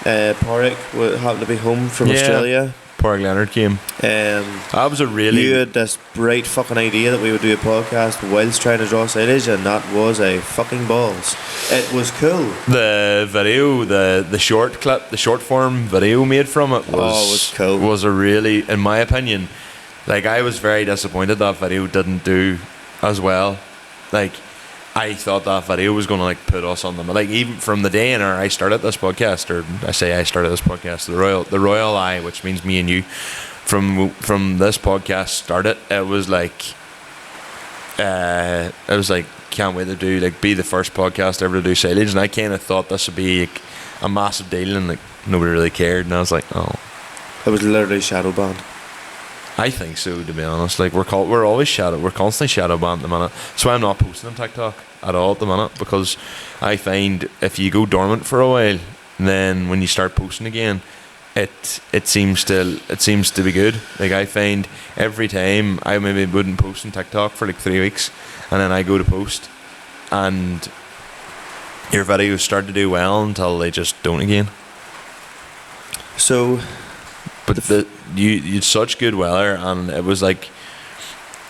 Porrick happened to be home from Yeah. Australia. Poor Leonard came. That was a really... You had this bright fucking idea that we would do a podcast whilst trying to draw silage, and that was a fucking balls. It was cool. The video, the short clip, the short form video made from it was cool. Was a really, in my opinion, like, I was very disappointed that video didn't do as well. Like, I thought that video was going to like put us on the, like, even from the day I started this podcast, or I started this podcast, the Royal Eye, which means me and you, from this podcast started, it was like can't wait to do, like, be the first podcast ever to do silage, and I kind of thought this would be like a massive deal, and like nobody really cared, and I was like, oh, It was literally shadow banned. I think so, to be honest. Like, we're constantly shadow banned at the minute. That's why I'm not posting on TikTok at all at the minute, because I find if you go dormant for a while, then when you start posting again, it seems to be good. Like, I find every time I maybe wouldn't post on TikTok for like 3 weeks, and then I go to post, and your videos start to do well until they just don't again. So, but you had such good weather, and it was like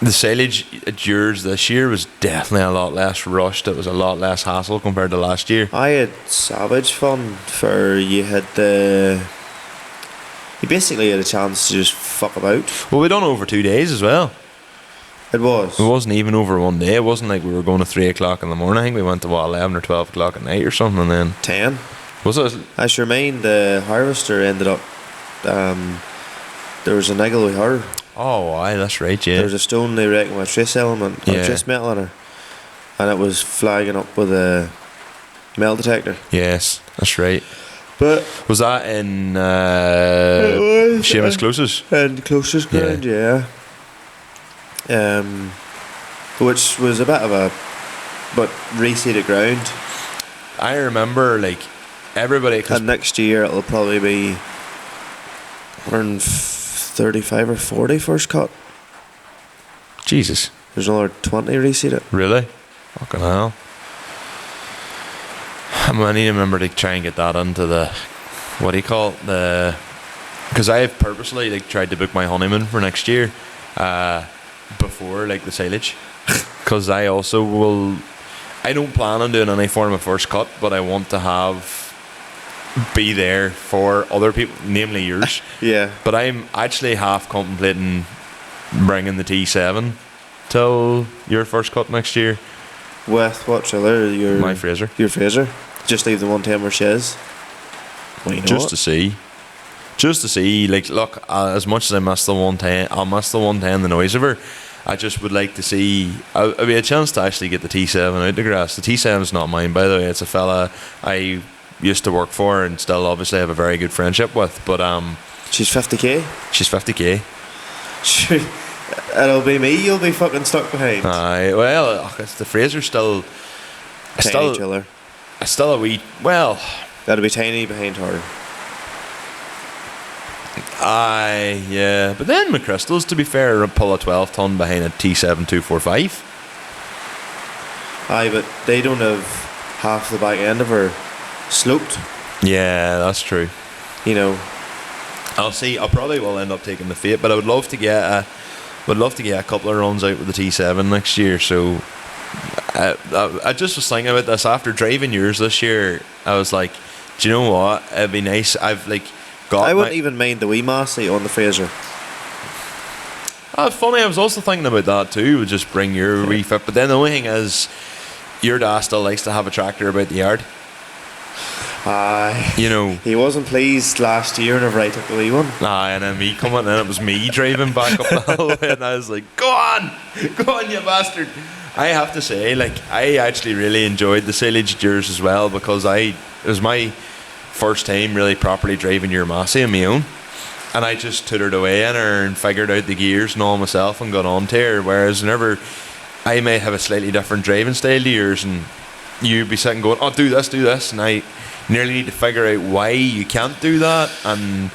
the silage at yours this year was definitely a lot less rushed. It was a lot less hassle compared to last year. I had savage fun for you basically had a chance to just fuck about. Well, we done it over 2 days as well. It was. It wasn't even over one day. It wasn't like we were going at 3 o'clock in the morning. I think we went to 11 or 12 o'clock at night or something, and then 10. was it? I sure mind the harvester ended up. There was a niggle with her. Oh, aye, that's right. Yeah. There was a stone they reckon with a trace element, or trace metal in her, and it was flagging up with a metal detector. Yes, that's right. But Was that in Seamus Closes? and closest ground, yeah. Which was a bit of a reseeded ground. I remember, like, everybody. And next year it'll probably be around 35 or 40 first cut. Jesus. There's another 20 reseeded. Really? Fucking hell. I need to remember to try and get that into the, what do you call it, because I have purposely like tried to book my honeymoon for next year before like the silage, because I also I don't plan on doing any form of first cut, but I want to be there for other people, namely yours. Yeah. But I'm actually half contemplating bringing the T7 till your first cut next year. With what trailer? My Fraser. Your Fraser? Just leave the 110 where she is. Why not? Just to see, like, look, as much as I miss the 110, I'll miss the 110, the noise of her. I just would like to see, I'll be a chance to actually get the T7 out the grass. The T7's not mine, by the way. It's a fella I used to work for and still obviously have a very good friendship with, but she's 50k. She's 50k. It'll be me you'll be fucking stuck behind. Well, it's the Fraser's still Tiny chiller. Still a wee, well, That'll be tiny behind her. aye, yeah. But then McChrystal's, to be fair, pull a 12 ton behind a T7 245. Aye, but they don't have half the back end of her sloped. Yeah, that's true. You know, I'll see. I probably will end up taking the Fate, but I would love to get a couple of runs out with the T7 next year. So I just was thinking about this after driving yours this year. I was like, do you know what? It'd be nice. I've like got. I wouldn't even mind the wee Massey on the Fraser. Oh, funny. I was also thinking about that too. Would just bring your wee Fit, but then the only thing is, your dad still likes to have a tractor about the yard. Aye. You know, He wasn't pleased last year whenever I took the wee one. and then me coming, and it was me driving back up the hill, and I was like, go on, you bastard. I have to say, like, I actually really enjoyed the silage yours as well, because it was my first time really properly driving your Massey on my own, and I just tooted away in her and figured out the gears and all myself and got on to her, whereas whenever I may have a slightly different driving style to yours, and you'd be sitting going, oh, do this, and I nearly need to figure out why you can't do that. And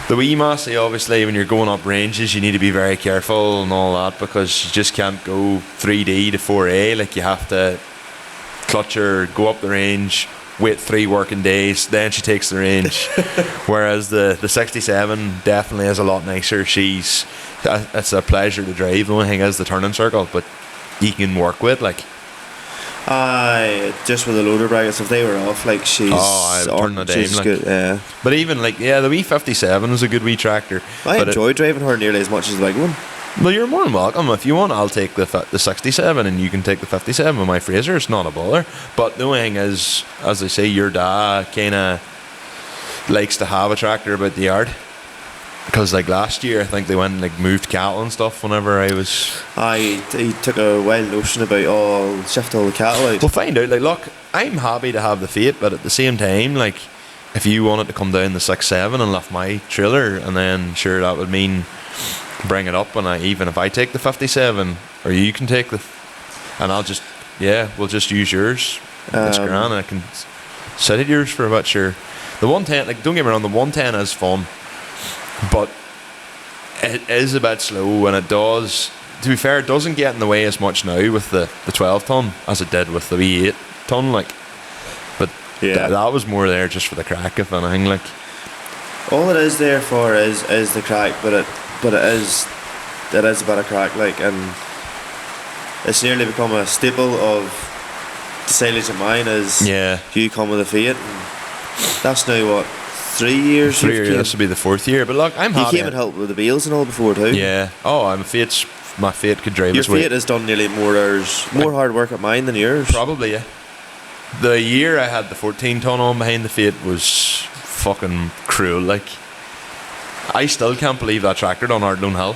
the wee Massey, obviously, when you're going up ranges, you need to be very careful and all that, because you just can't go 3D to 4A. Like, you have to clutch her, go up the range, wait 3 working days, then she takes the range. Whereas the 67 definitely is a lot nicer. It's a pleasure to drive. The only thing is the turning circle, but you can work with, like. Just with the loader brackets, if they were off, like, she's turn the dame, like. good. Yeah, But even like, the wee 57 was a good wee tractor. I enjoy driving her nearly as much as the big one. Well, you're more than welcome. If you want, I'll take the 67, and you can take the 57 with my Fraser. It's not a bother. But the only thing is, as I say, your dad kind of likes to have a tractor about the yard. Because like last year, I think they went and like moved cattle and stuff whenever I was. He took a wild notion about, I'll shift all the cattle out. We'll find out. Like, look, I'm happy to have the Fate, but at the same time, like, if you wanted to come down the 6.7 and lift my trailer, and then sure, that would mean bring it up, and even if I take the 57, or you can take and I'll just, we'll just use yours. It's grand. I can sit at yours for a bit. Sure, the 110, like, don't get me wrong, the 110 is fun. But it is a bit slow, and it does, to be fair, it doesn't get in the way as much now with the 12 ton as it did with the wee 8 ton, like. But that was more there just for the crack, if anything, like. All it is there for is the crack, but it is a bit of crack, like, and it's nearly become a staple of the silage of mine is you come with a Fiat, and that's now what, 3 years? 3 years, this will be the 4th year. But look, I'm happy. You came and helped with the wheels and all before too. Yeah. Oh, my Fiat could drive Your its way. Fiat has done nearly more hard work at mine than yours. Probably, yeah. The year I had the 14 ton on behind the Fiat was fucking cruel. Like, I still can't believe that tractor done Ardlone Hill.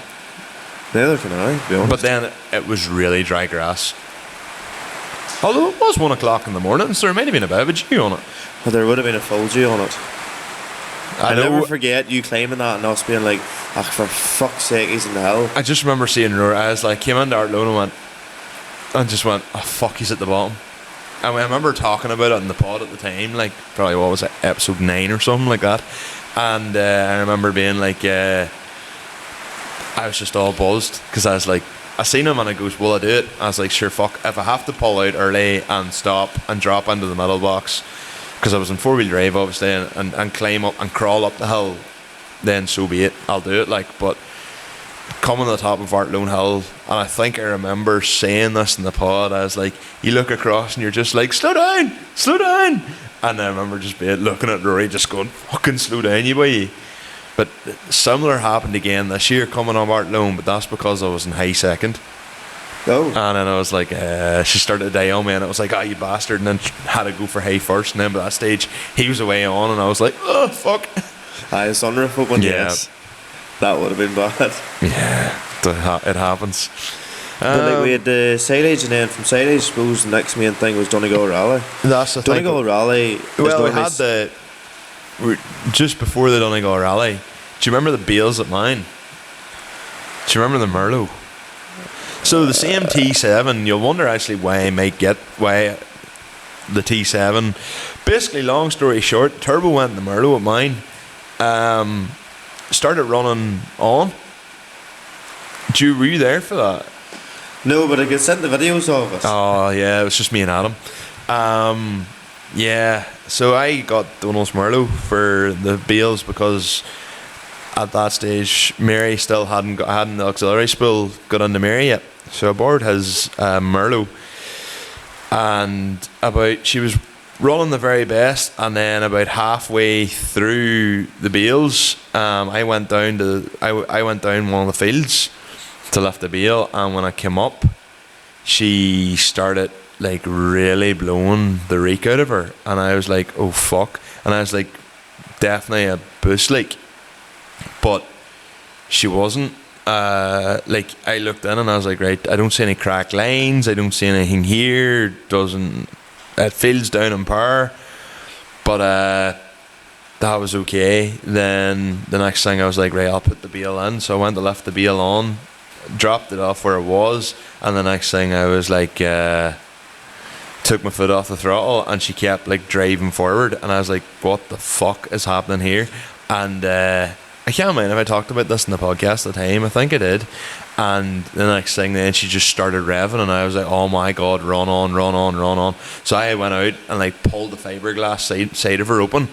Neither can I, to be honest. But then it was really dry grass. Although it was 1 o'clock in the morning, so there might have been a bit of a dew on it. But there would have been a full dew on it. I never forget you claiming that and us being like, for fuck's sake, he's in the hill. I just remember seeing Roar. I was like, came into Ardlone and just went, oh fuck, he's at the bottom. And I remember talking about it in the pod at the time, like, probably, what was it, episode 9 or something like that. And I remember being like, I was just all buzzed, because I was like, I seen him and I goes, will I do it? I was like, sure, fuck, if I have to pull out early and stop and drop into the middle box, because I was in 4-wheel drive obviously, and climb up and crawl up the hill, then so be it, I'll do it. Like, but coming to the top of Ardlone Hill, and I think I remember saying this in the pod, I was like, you look across and you're just like, slow down, and I remember just looking at Rory just going, fucking slow down, you boy. But similar happened again this year coming on Ardlone, but that's because I was in high second. Oh. And then I was like, she started to die on me, and it was like, you bastard, and then had to go for hay first, and then by that stage he was away on, and I was like, oh fuck. The sunroof open, yes. That would have been bad. Yeah, it happens. But like, we had the silage, and then from silage, I suppose the next main thing was Donegal Rally. That's the thing. Donegal Rally. Well, we had just before the Donegal Rally. Do you remember the bales at mine? Do you remember the Merlot? So the same T7, you'll wonder actually why the T7. Basically, long story short, turbo went in the Merlot at mine. Started running on. Were you there for that? No, but I could send the videos of us. Oh yeah, it was just me and Adam. Yeah, so I got Donald's Merlot for the bales because at that stage Mary still hadn't the auxiliary spool got into Mary yet. So I borrowed his Merlot, and she was running the very best, and then about halfway through the bales, I went down one of the fields to lift the bale, and when I came up, she started like really blowing the reek out of her, and I was like, oh fuck, and I was like, definitely a boost leak, but she wasn't. Like I looked in and I was like, right, I don't see any cracked lines, I don't see anything here, it feels down in power, but that was okay. Then the next thing I was like, right, I'll put the bale in, so I went to lift the bale on, dropped it off where it was, and the next thing I was like, took my foot off the throttle, and she kept like driving forward, and I was like, what the fuck is happening here? And I can't remember if I talked about this in the podcast at the time. I think I did. And the next thing then she just started revving, and I was like, oh my god, run on, run on, run on. So I went out and like pulled the fiberglass side of her open,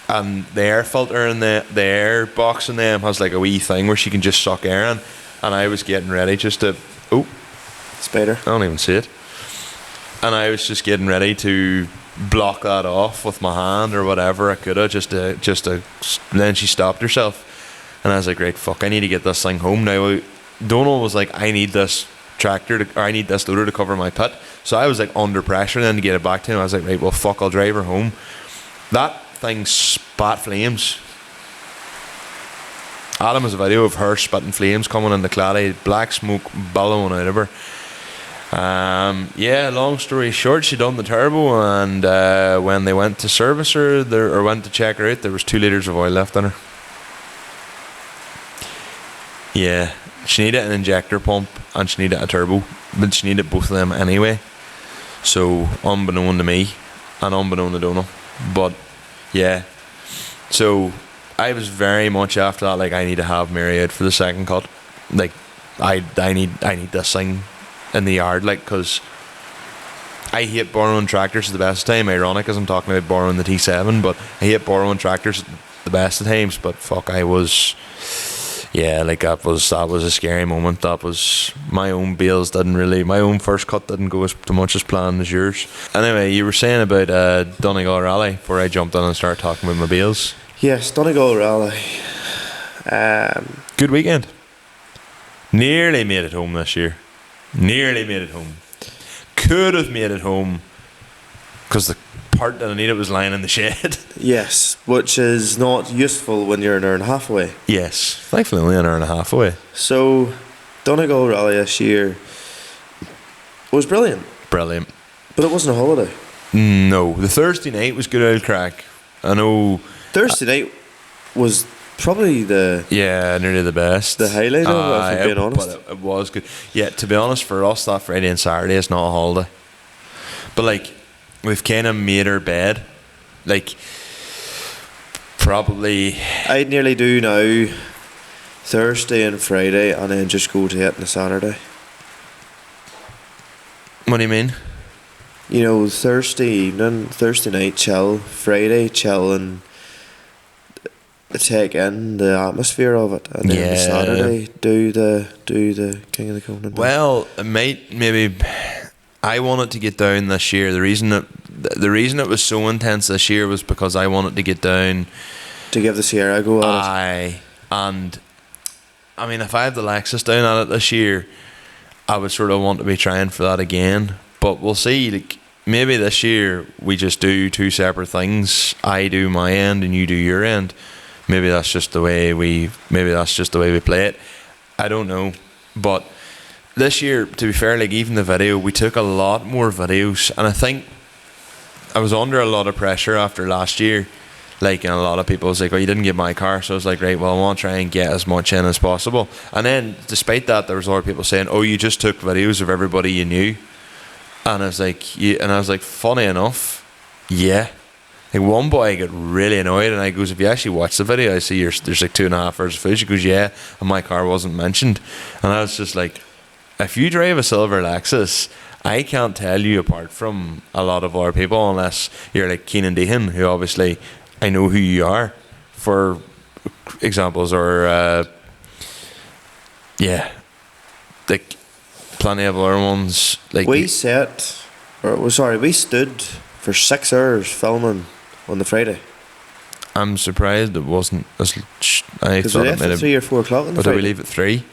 and the air filter in the air box in them has like a wee thing where she can just suck air in, and I was getting ready just to Spider. I don't even see it. And I was just getting ready to block that off with my hand or whatever I could have, just to. Then she stopped herself, and I was like, right, fuck, I need to get this thing home now. Donald was like, I need this I need this loader to cover my pit. So I was like under pressure then to get it back to him. I was like, right, well fuck, I'll drive her home. That thing spat flames. Adam has a video of her spitting flames coming in the claddie, black smoke billowing out of her. Yeah, long story short, she done the turbo, and when they went to service her or went to check her out, there was 2 litres of oil left in her. Yeah, she needed an injector pump and she needed a turbo, but she needed both of them anyway. So unbeknown to me and unbeknown to Donald, but yeah. So I was very much after that, like, I need to have Mary out for the second cut. Like, I need this thing in the yard, like, because I hate borrowing tractors at the best of time. Ironic as I'm talking about borrowing the T7, but I hate borrowing tractors at the best of times. But fuck, I was, yeah, like that was a scary moment. That was my own bales my own first cut didn't go as much as planned as yours. Anyway, you were saying about Donegal Rally before I jumped in and started talking about my bales. Yes, Donegal Rally. Good weekend. Nearly made it home this year. Nearly made it home. Could have made it home because the part that I needed was lying in the shed. Yes, which is not useful when you're an hour and a half away. Yes, thankfully only an hour and a half away. So, Donegal Rally this year was brilliant. Brilliant. But it wasn't a holiday. No, the Thursday night was good old crack. I know. Thursday night was probably nearly the best. The highlight of it, if I'm being honest. But it was good. Yeah, to be honest, for us that Friday and Saturday is not a holiday. But like, we've kind of made our bed. Like, probably I'd nearly do now Thursday and Friday, and then just go to it on a Saturday. What do you mean? You know, Thursday evening, Thursday night chill, Friday chill, and take in the atmosphere of it, and then Saturday do the King of the Conan. Well, it might maybe. I wanted to get down this year. The reason it was so intense this year was because I wanted to get down to give the Sierra a go at it. And I mean, if I have the Lexus down at it this year, I would sort of want to be trying for that again. But we'll see. Like, maybe this year we just do 2 separate things. I do my end and you do your end. Maybe that's just the way we play it. I don't know. But this year, to be fair, like, even the video, we took a lot more videos, and I think I was under a lot of pressure after last year. Like, and a lot of people was like, well, you didn't get my car, so I was like, right, well, I want to try and get as much in as possible. And then despite that, there was a lot of people saying, oh, you just took videos of everybody you knew. And I was like, funny enough, yeah. Like, one boy got really annoyed, and I goes, if you actually watch the video, I see there's like 2.5 hours of footage. He goes, yeah, and my car wasn't mentioned. And I was just like, if you drive a silver Lexus, I can't tell you apart from a lot of other people unless you're like Keenan Dehan, who obviously I know who you are, for examples, or yeah, like plenty of other ones. Like we stood for 6 hours filming on the Friday. I'm surprised it wasn't as. I Because we thought it left might at have. 3 or 4 o'clock on the But did we Friday. leave at 3?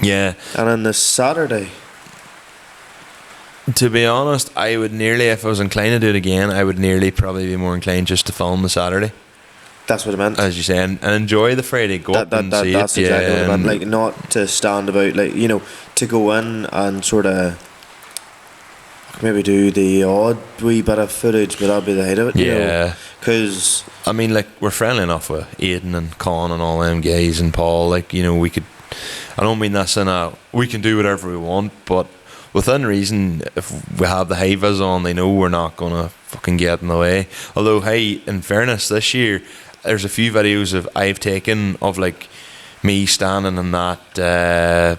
Yeah. And on the Saturday, To be honest, I would nearly, if I was inclined to do it again, I would nearly probably be more inclined just to film the Saturday, that's what I meant. as you say, and enjoy the Friday. Go up and see That's it. exactly what I meant. and- Like, not to stand about, like, you know, to go in and sort of maybe do the odd wee bit of footage, but that'll be the height of it. Yeah. Because I mean, like, we're friendly enough with Aidan and Con and all them guys and Paul. Like, you know, we could. I don't mean this in a we can do whatever we want, but within reason, if we have the high vis on, they know we're not gonna fucking get in the way. Although, hey, in fairness, this year there's a few videos I've taken of like me standing in that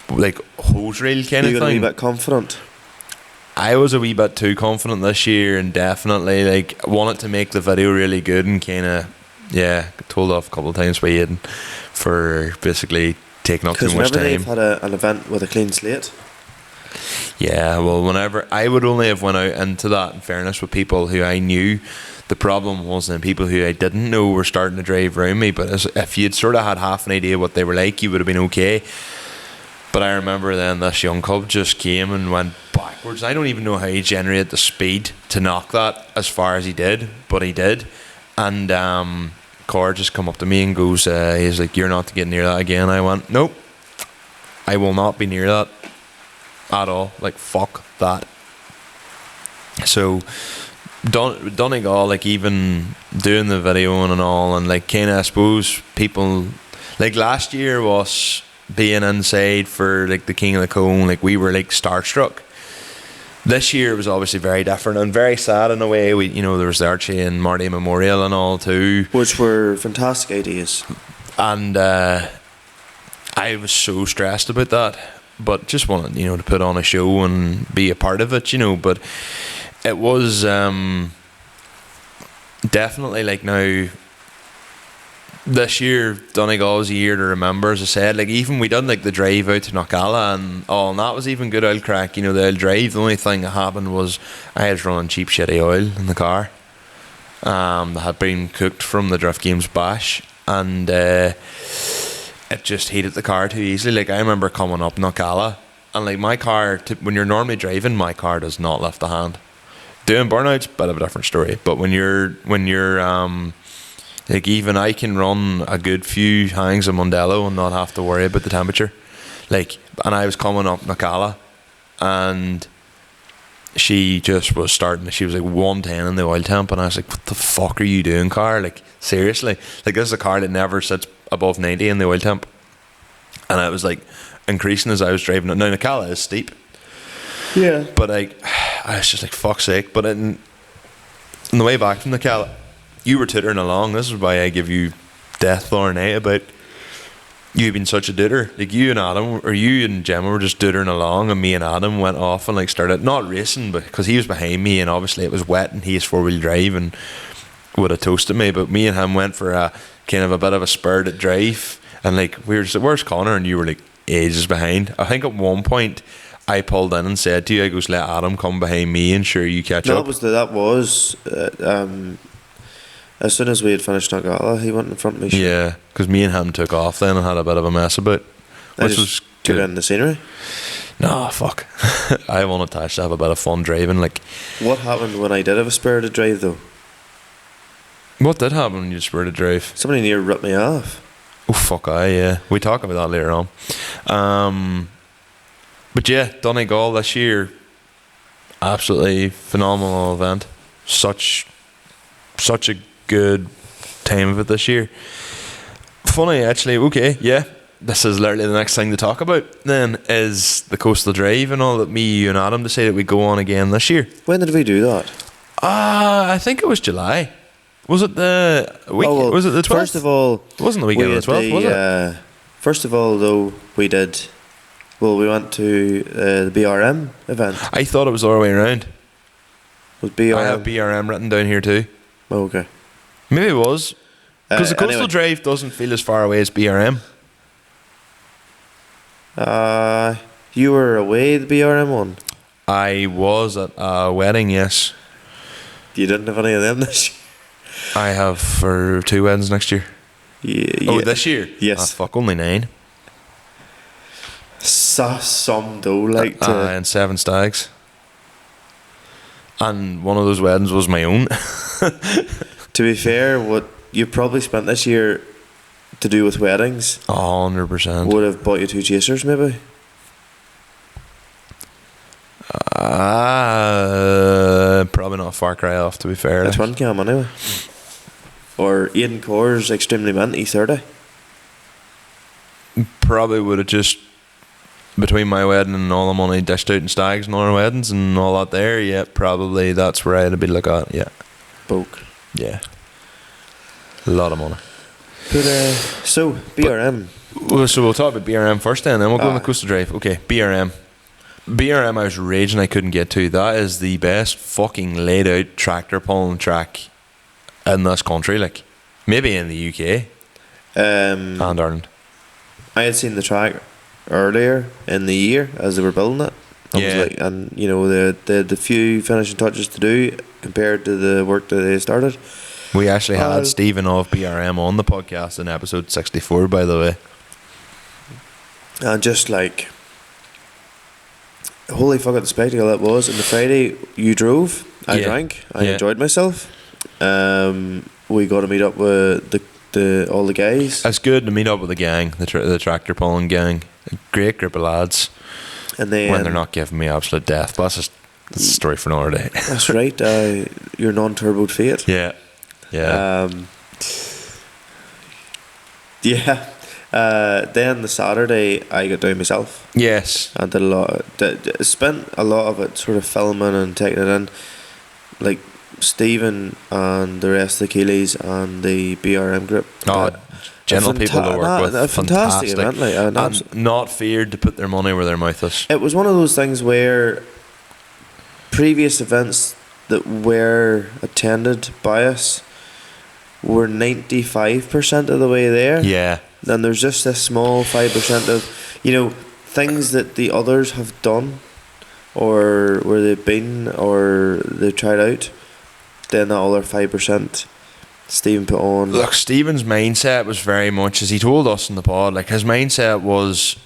like hose reel kind you're of going to be thing. a bit confident. I was a wee bit too confident this year, and definitely like wanted to make the video really good, and kind of told off a couple of times by Aidan for basically taking up too Because much whenever time. they've had an event with a clean slate, Yeah, well, whenever I would only have went out into that, in fairness, with people who I knew. The problem was then people who I didn't know were starting to drive around me. But if you'd sort of had half an idea what they were like, you would have been okay. But I remember then this young cub just came and went backwards. I don't even know how he generated the speed to knock that as far as he did, but he did. And Cor just come up to me and goes, he's like, "You're not to get near that again." I went, "Nope, I will not be near that at all. Like, fuck that." So Donegal, like, even doing the video and all, and like kind of, I suppose people like last year was being inside for like the King of the Cone, like we were like starstruck. This year was obviously very different and very sad in a way. We, you know, there was the Archie and Marty Memorial and all too, which were fantastic ideas. and I was so stressed about that, but just wanted, you know, to put on a show and be a part of it, you know. But it was definitely like now this year Donegal was a year to remember. As I said, like even we done like the drive out to Knockalla and all, and that was even good oil crack, you know, the oil drive. The only thing that happened was I was running cheap shitty oil in the car that had been cooked from the Drift Games bash, and it just heated the car too easily. Like I remember coming up Knockalla, and like my car, when you're normally driving, my car does not lift a hand. Doing burnouts, bit of a different story. But when you're like, even I can run a good few hangs of Mondello and not have to worry about the temperature. Like, and I was coming up Knockalla, and she just was starting. She was like 110 in the oil temp, and I was like, "What the fuck are you doing, car? Like, seriously? Like, this is a car that never sits above 90 in the oil temp." And I was like increasing as I was driving it. Now Knockalla is steep, Yeah. but like, I was just like, "Fuck's sake!" But on the way back from Knockalla, you were tittering along. This is why I give you death or night about you being such a dooter. Like you and Adam, or you and Gemma were just dootering along, and me and Adam went off and like started not racing, but because he was behind me and obviously it was wet and he has 4-wheel drive and would have toasted me. But me and him went for a kind of a bit of a spirited drive, and like we were just like, "Where's Connor?" And you were like ages behind. I think at one point I pulled in and said to you, I goes, "Let Adam come behind me and sure you catch up." That was as soon as we had finished Knockalla, he went in front of me. Yeah, because me and him took off then and had a bit of a mess about, I which just was took good. in the scenery. No, fuck. I wanted to actually have a bit of fun driving. Like, What happened when I did have a spirited drive though? what did happen when you just were to drive? Somebody near ripped me off. Oh, fuck, yeah. We talk about that later on. But yeah, Donegal this year, absolutely phenomenal event. Such a good time of it this year. Funny, actually. Okay, yeah. This is literally the next thing to talk about then, is the coastal drive and all that me, you and Adam decided we'd go on again this year. When did we do that? I think it was July. Was it the week? Oh, well, was it the 12th? First of all, It wasn't the weekend of the 12th, was it? First of all, though, we did Well, we went to the BRM event. I thought it was the other way around. Was BRM? I have BRM written down here too. Oh, okay. Maybe it was. Because the Coastal anyway. Drive doesn't feel as far away as BRM. You were away the BRM one. I was at a wedding, yes. You didn't have any of them this year. I have for 2 weddings next year. Oh, this year? Yes. Ah, fuck, only 9. Some though, like to. And 7 stags. And one of those weddings was my own. To be fair, what you probably spent this year to do with weddings 100%. would have bought you 2 chasers, maybe. Probably not a far cry off, to be fair. It's one cam anyway. Or Aidan Core's Extremely Minty 30. Probably would have just, between my wedding and all the money dished out in stags and other weddings and all that there, yeah, probably that's where I'd be looking at, yeah. Boke. Yeah. A lot of money. But, so, BRM. So we'll talk about BRM first then we'll go on the Coastal Drive. Okay, BRM. BRM I was raging I couldn't get to. That is the best fucking laid out tractor pulling track in this country, like. Maybe in the UK. And Ireland. I had seen the track earlier in the year as they were building it. I was like, and you know the few finishing touches to do compared to the work that they started. We actually had Stephen of BRM on the podcast in episode 64, by the way. And just like, holy fuck, the spectacle that was. And the Friday you drove, I drank, I enjoyed myself. We got to meet up with all the guys. It's good to meet up with the gang, the tractor pulling gang. A great group of lads. And then when they're not giving me absolute death, but that's a story for another day. That's right. Your non-turboed Fiat. Yeah. Then the Saturday I got down myself. Yes. And spent a lot of it sort of filming and taking it in, like Stephen and the rest of the Keeleys and the BRM group. Gentle people to work with. A fantastic event, like, and not feared to put their money where their mouth is. It was one of those things where previous events that were attended by us were 95% of the way there. Yeah. Then there's just this small 5% of, you know, things that the others have done or where they've been or they've tried out. Then that other 5% Stephen put on. Look, Stephen's mindset was very much, as he told us in the pod, like his mindset was,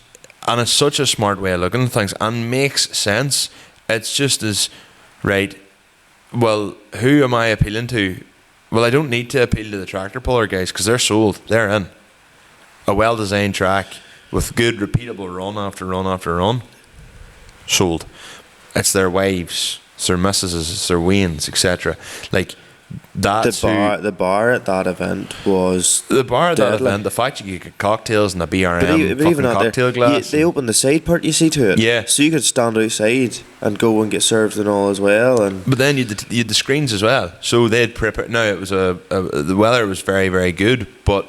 and it's such a smart way of looking at things and makes sense. It's just as, right, well, who am I appealing to? Well, I don't need to appeal to the tractor puller guys because they're sold. They're in. A well-designed track with good repeatable run after run after run. Sold. It's their wives, it's their missuses, it's their wains, etc. Like, that's the bar at that event was deadly. The fact you could get cocktails in the BRM but even cocktail glass. They opened the side part, you see, to it. Yeah. So you could stand outside and go and get served and all as well. But then you had the screens as well. So they'd prepare. Now it was the weather was very, very good, but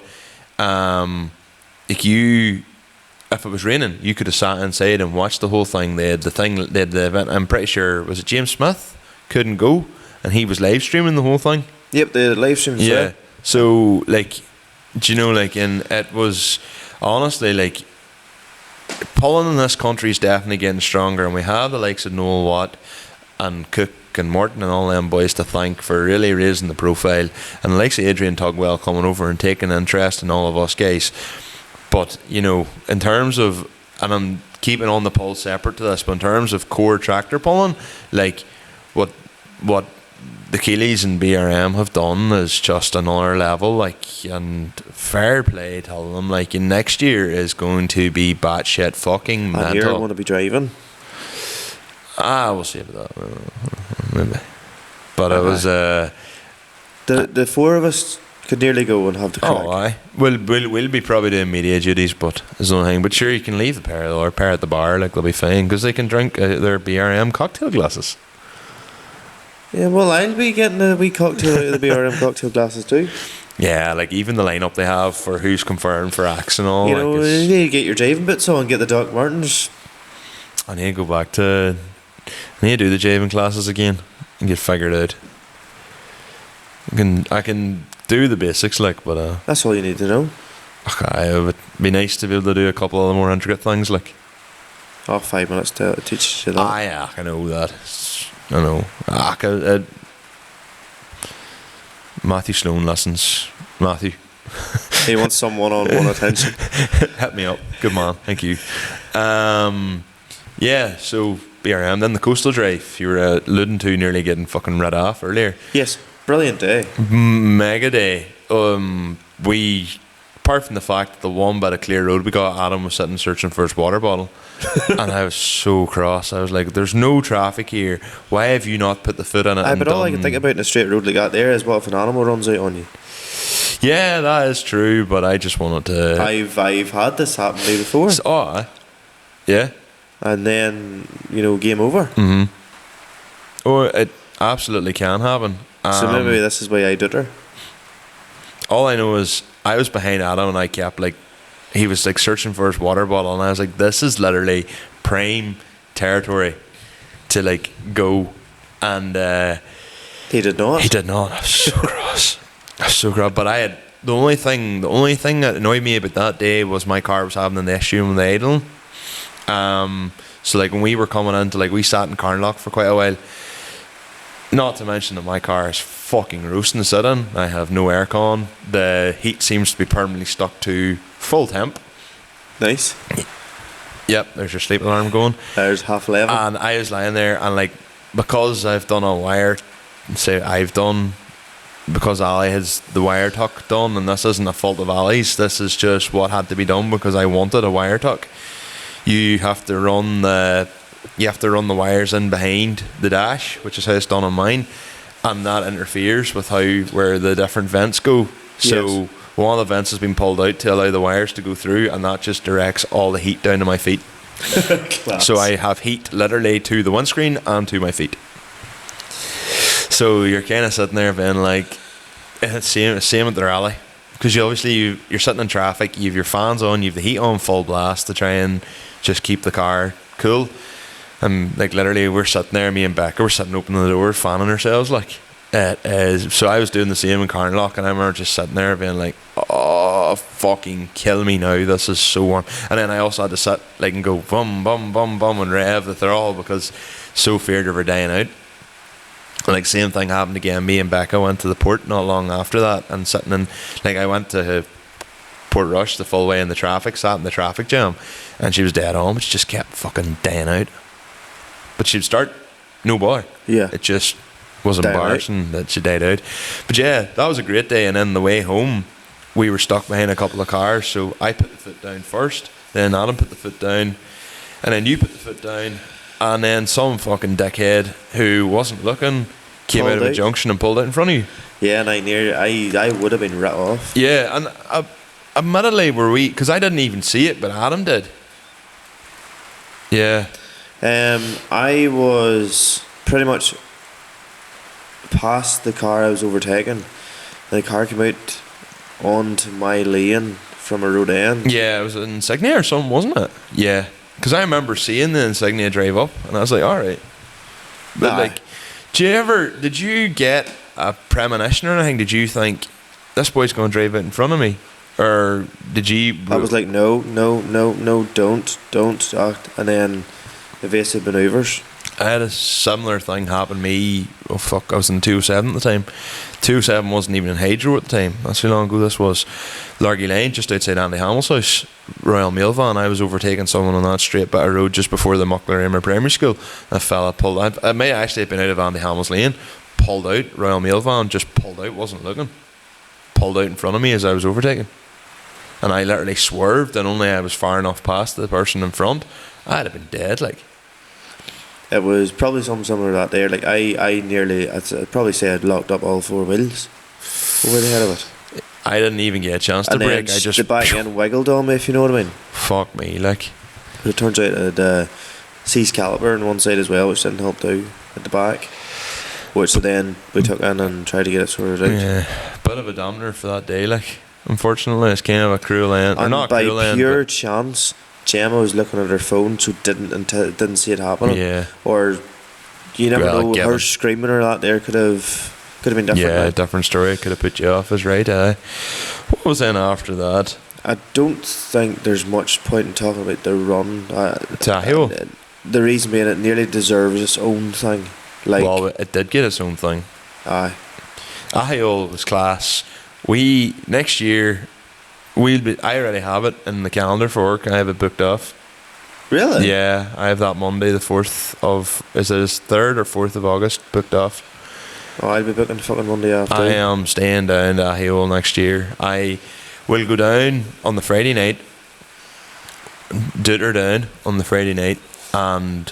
if it was raining, you could have sat inside and watched the whole thing. They had the event. I'm pretty sure, was it James Smith couldn't go, and he was live streaming the whole thing. Yep, the live stream. Yeah. So like, do you know, like, and it was honestly like, pulling in this country is definitely getting stronger, and we have the likes of Noel Watt and Cook and Morton and all them boys to thank for really raising the profile, and the likes of Adrian Tugwell coming over and taking interest in all of us guys. But you know, in terms of, and I'm keeping on the pulse separate to this, but in terms of core tractor pulling, like what the Keeleys and BRM have done is just another level. Like, and fair play to them. Like, next year is going to be batshit fucking mental. And you're going to be driving. We'll see about that. Maybe. But it was the four of us could nearly go and have the crack. Oh, aye. We'll be probably doing media duties, but there's no thing. But sure, you can leave the pair at the bar, like they'll be fine, because they can drink their BRM cocktail glasses. Yeah, well, I'll be getting a wee cocktail out of the BRM cocktail glasses too. Yeah, like even the lineup they have for who's confirmed for acts and all. You know, you need to get your driving bits on, get the Doc Martens. I need to go back to. I need to do the javing classes again and get figured out. I can do the basics, like, but That's all you need to know. okay, it would be nice to be able to do a couple of the more intricate things, like. 5 minutes to teach you that. Yeah, I know that. I know. Matthew Sloan lessons. Matthew. He wants some one-on-one attention. Hit me up. Good man. Thank you. Yeah, so BRM, then the Coastal Drive. You were alluding to nearly getting fucking red off earlier. Yes, brilliant day. Mega day. We, apart from the fact that the one bit of clear road we got, Adam was sitting searching for his water bottle. And I was so cross. I was like, there's no traffic here. Why have you not put the foot in it? But all I can think about in a straight road like that there is, what if an animal runs out on you? Yeah, that is true, but I just wanted to. I've had this happen to me before. Yeah. And then, game over. Mm-hmm. Oh, it absolutely can happen. So maybe this is why I did her. All I know is I was behind Adam and I kept he was searching for his water bottle and I was like, this is literally prime territory to go, and He did not. He did not. I was so cross. But I had the only thing that annoyed me about that day was my car was having an issue with the idling. So when we were coming into we sat in Carnlough for quite a while. Not to mention that my car is fucking roasting to sit in. I have no aircon. The heat seems to be permanently stuck to full temp. Nice. Yep, there's your sleep alarm going. There's 11:30. And I was lying there and because I've done a wire, because Ali has the wire tuck done, and this isn't a fault of Ali's, this is just what had to be done because I wanted a wire tuck. You have to run the wires in behind the dash, which is how it's done on mine, and that interferes with where the different vents go. So yes. One of the vents has been pulled out to allow the wires to go through, and that just directs all the heat down to my feet. So I have heat literally to the windscreen and to my feet. So you're kind of sitting there being it's same at the rally, because you're sitting in traffic, you have your fans on, you have the heat on full blast to try and just keep the car cool. And literally we're sitting there, me and Becca were sitting opening the door, fanning ourselves so I was doing the same in Carnlough, and I remember just sitting there being oh fucking kill me now, this is so warm. And then I also had to sit and go bum bum bum bum and rev the throttle because so feared of her dying out. And same thing happened again. Me and Becca went to the port not long after that, and sitting in I went to Port Rush the full way in the traffic, sat in the traffic jam, and she was dead on, but she just kept fucking dying out. But she'd start, no bother. Yeah. It just was embarrassing that she died out. But yeah, that was a great day. And then the way home, we were stuck behind a couple of cars, so I put the foot down first, then Adam put the foot down, and then you put the foot down, and then some fucking dickhead who wasn't looking came out of a junction and pulled out in front of you. Yeah, and I would have been writ off. Yeah, and admittedly because I didn't even see it, but Adam did. Yeah. I was pretty much past the car I was overtaking. The car came out onto my lane from a road end. Yeah, it was an Insignia or something, wasn't it? Yeah, because I remember seeing the Insignia drive up, and I was like, all right. But did you get a premonition or anything? Did you think this boy's going to drive out in front of me, or did you? I was like, no, don't act, and then evasive maneuvers. I had a similar thing happen to me. Oh fuck, I was in 207 at the time. 207 wasn't even in Hydro at the time. That's how long ago this was. Largy Lane, just outside Andy Hamill's house. Royal Mail van. I was overtaking someone on that straight bit of road just before the Muckler Amer Primary School. A fella pulled out. I may actually have been out of Andy Hamill's lane. Pulled out. Royal Mail van just pulled out. Wasn't looking. Pulled out in front of me as I was overtaking. And I literally swerved, and only I was far enough past the person in front, I'd have been dead. It was probably something similar to that there. I'd probably say I'd locked up all four wheels over the head of it. I didn't even get a chance to brake. I just the back end wiggled on me, if you know what I mean. Fuck me, But it turns out it had seized caliper on one side as well, which didn't help out at the back. Which then we took in and tried to get it sorted out. Yeah, bit of a dampener for that day. Unfortunately, it's kind of a cruel end. And or not by cruel pure end, chance, Gemma was looking at her phone, so didn't see it happening. Yeah. Or you never Well, know. Given. Her screaming or that there could have been different. Yeah, like. different story. Could have put you off, is right. What was in after that? I don't think there's much point in talking about the run. Tahio. The reason being, it nearly deserves its own thing. Like, Well, it did get its own thing. aye. Ahio was class. We next year I already have it in the calendar for work. I have it booked off. Really? Yeah, I have that Monday, the 4th of, is it 3rd or 4th of August booked off. Oh, I'll be booking fucking Monday after. I am staying down to Ahio next year. I will go down on the Friday night, Duter down on the Friday night, and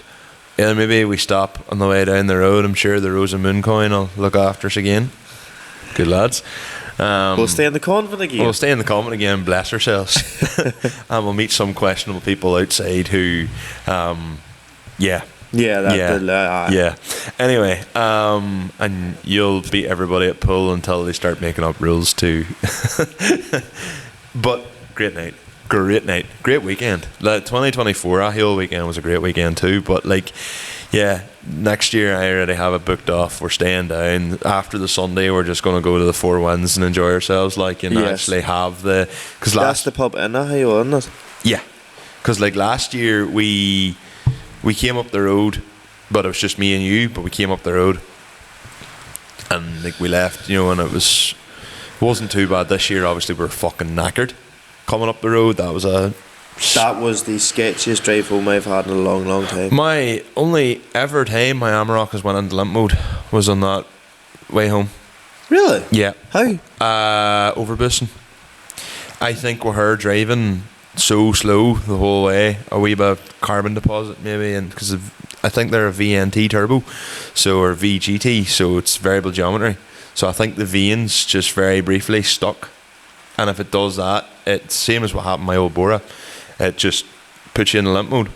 yeah, maybe we stop on the way down the road. I'm sure the Rose and Moon coin will look after us again. Good lads. We'll stay in the convent again. We'll stay in the convent again, bless ourselves. And we'll meet some questionable people outside who, yeah. Yeah. Anyway, and you'll beat everybody at pool until they start making up rules too. But great night. Great weekend. Like 2024, Ahio weekend was a great weekend too. But like, yeah, next year I already have it booked off. We're staying down after the Sunday. We're just going to go to the Four Winds and enjoy ourselves. Like, and Yes. actually have because That's the pub in Ohio, isn't it? yeah, because like last year we came up the road, but it was just me and you. But we came up the road, and like we left, and it wasn't too bad. This year, obviously, we're fucking knackered coming up the road. That was the sketchiest drive home I've had in a long, long time. my only ever time my Amarok has went into limp mode was on that way home. Really? Yeah, How? overboosting. I think with her driving so slow the whole way, a wee bit of carbon deposit maybe, and because I think they're a VNT turbo, or VGT, so it's variable geometry. So I think the vanes just very briefly stuck, and if it does that, it's same as what happened to my old Bora. It just puts you in limp mode.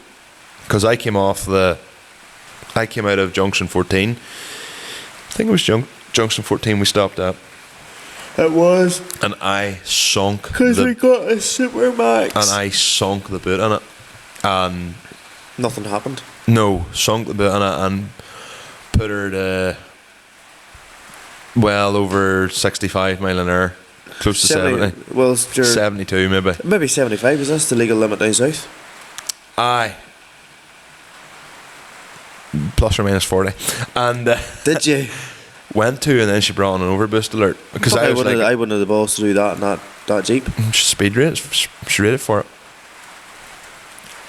Because I came out of junction 14. I think it was junction 14 we stopped at. It was. And I sunk Because we got a Super Max. and I sunk the boot in it, and Nothing happened. sunk the boot in it and put her to well over 65 mile an hour, close to 70. Well, 72 maybe. maybe 75. Is this the legal limit down south? Aye. Plus or minus 40. And Did you? went to, and then she brought on an overboost alert because Fuck, I was like, I wouldn't have the balls to do that in that Jeep. speed rate. She rated for it.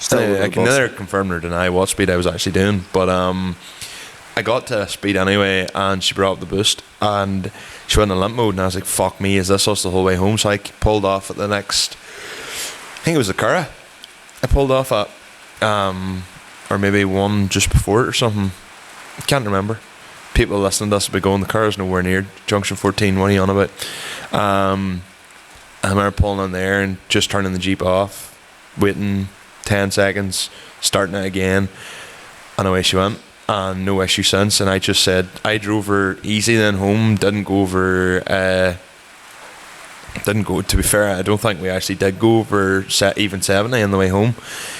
Still wouldn't I have can the balls. neither confirm nor deny what speed I was actually doing, but I got to speed anyway, and she brought up the boost, and she went in limp mode, and I was like, "Fuck me, is this us the whole way home?" So I pulled off at the next. I think it was the Curra. I pulled off at, or maybe one just before it or something. Can't remember. People listening to us will be going, the Curra's nowhere near junction 14. What are you on about? I remember pulling in there and just turning the Jeep off, waiting 10 seconds, starting it again, and away she went, and no issue since. And I just said I drove her easy then home, didn't go to be fair, I don't think we actually did go over even 70 on the way home,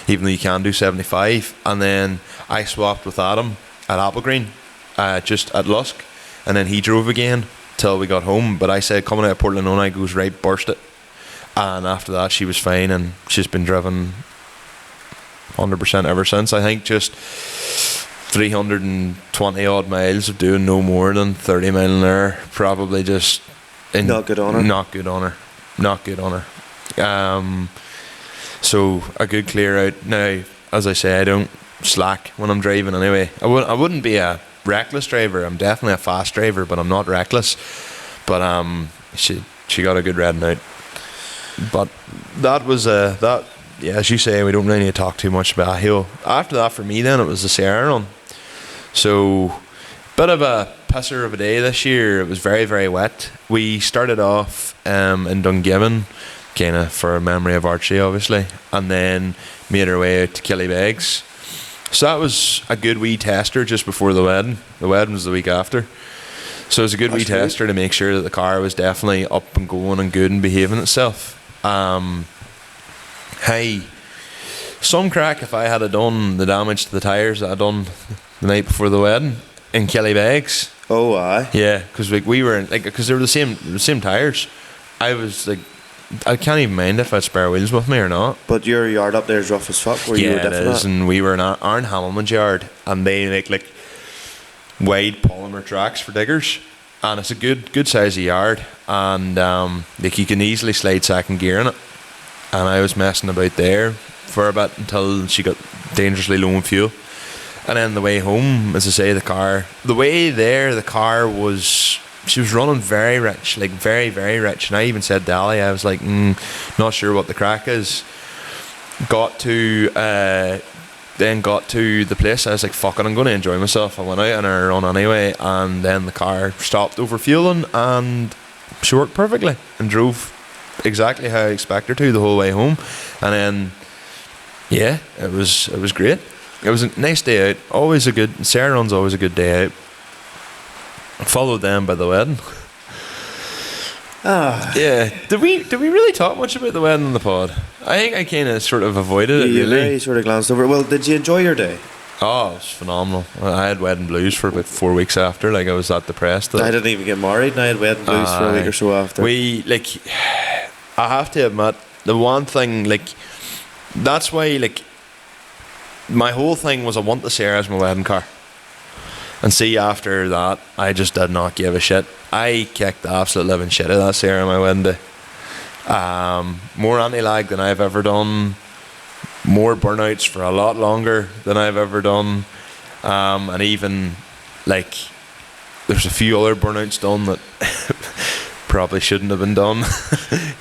even though you can do 75. And then I swapped with Adam at Applegreen, just at Lusk, and then he drove again till we got home. But I said coming out of Portland, I goes right, burst it. And after that she was fine, and she's been driven 100% ever since. I think just 320 odd miles of doing no more than 30 mile an hour, probably just Not good on her. Not good on her. So a good clear out. Now, as I say, I don't slack when I'm driving anyway. I wouldn't be a reckless driver. I'm definitely a fast driver, but I'm not reckless. But she got a good riding out. But that was that. Yeah, as you say, we don't really need to talk too much about Hill. After that, for me, then it was the Sierra run. So, bit of a pisser of a day this year. It was very, very wet. We started off in Dungiven, kind of for a memory of Archie, obviously, and then made our way out to Killybegs. So that was a good wee tester just before the wedding. The wedding was the week after. So it was a good wee tester to make sure that the car was definitely up and going and good and behaving itself. Hey, some crack if I had done the damage to the tyres that I done the night before the wedding in Kellybegs. Oh, aye. Yeah, because we were because they were the same tyres. I was like, I can't even mind if I had spare wheels with me or not. But your yard up there is rough as fuck. Where you were Yeah, it different is, and we were in Aaron Hamilman's yard, and they make like wide polymer tracks for diggers, and it's a good size of yard, and like you can easily slide second gear in it. And I was messing about there for a bit until she got dangerously low on fuel. And then the way home, as I say, the car was, she was running very rich, like very, very rich. And I even said to Ali, I was like, not sure what the crack is. Then got to the place, I was like, fuck it, I'm going to enjoy myself. I went out on a run anyway, and then the car stopped over fueling, and she worked perfectly and drove exactly how I expect her to the whole way home. And then yeah, it was great. It was a nice day out. Sarah runs always a good day out. Followed them by the wedding. Yeah. Did we really talk much about the wedding on the pod? I think I kind of sort of avoided it. You really. very sort of glanced over it. Well, did you enjoy your day? Oh, it was phenomenal. I had wedding blues for about 4 weeks after. Like, I was that depressed. I didn't even get married, and I had wedding blues for a week or so after. I have to admit, the one thing, like, that's why, like, my whole thing was I want the Sarah as my wedding car. And see, after that, I just did not give a shit. I kicked the absolute living shit out of that Sarah on my wedding day. More anti-lag than I've ever done. More burnouts for a lot longer than I've ever done. And even, like, there's a few other burnouts done that probably shouldn't have been done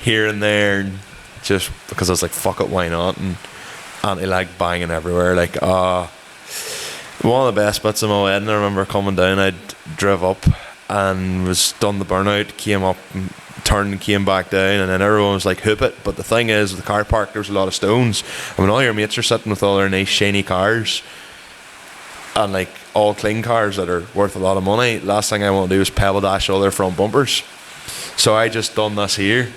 here and there, and just because I was like, fuck it, why not? And anti-lag banging everywhere. Like, one of the best bits of my wedding, I remember coming down, I'd drive up and was done the burnout, came up and turned and came back down, and then everyone was like, hoop it. But the thing is, with the car park, there's a lot of stones, and when all your mates are sitting with all their nice shiny cars and like all clean cars that are worth a lot of money, last thing I want to do is pebble dash all their front bumpers. So I just done this here,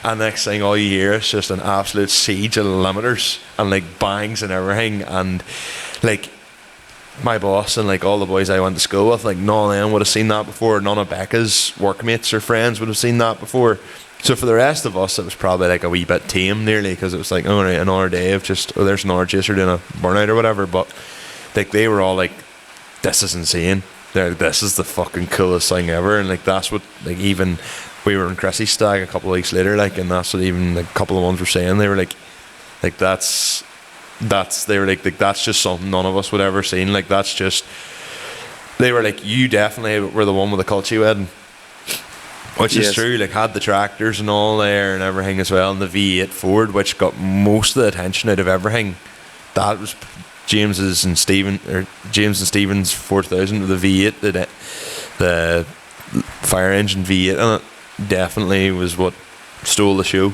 and next thing all you hear is just an absolute siege of limiters and like bangs and everything. And like my boss and like all the boys I went to school with, like none of them would have seen that before. None of Becca's workmates or friends would have seen that before. So for the rest of us, it was probably like a wee bit tame nearly, because it was like, oh right, another day of just, oh, there's another chaser doing a burnout or whatever. But like they were all like, this is insane. This is the fucking coolest thing ever. And like that's what, like, even we were in Chrissy's stag a couple of weeks later, like, and that's what even like, a couple of ones were saying. They were like that's they were like that's just something none of us would ever seen. Like that's just, they were like, you definitely were the one with the culture wedding, which is true. Like had the tractors and all there and everything as well, and the V8 Ford, which got most of the attention out of everything. That was James and Stephen's 4000 with the V8, the fire engine V8 in it, definitely was what stole the show.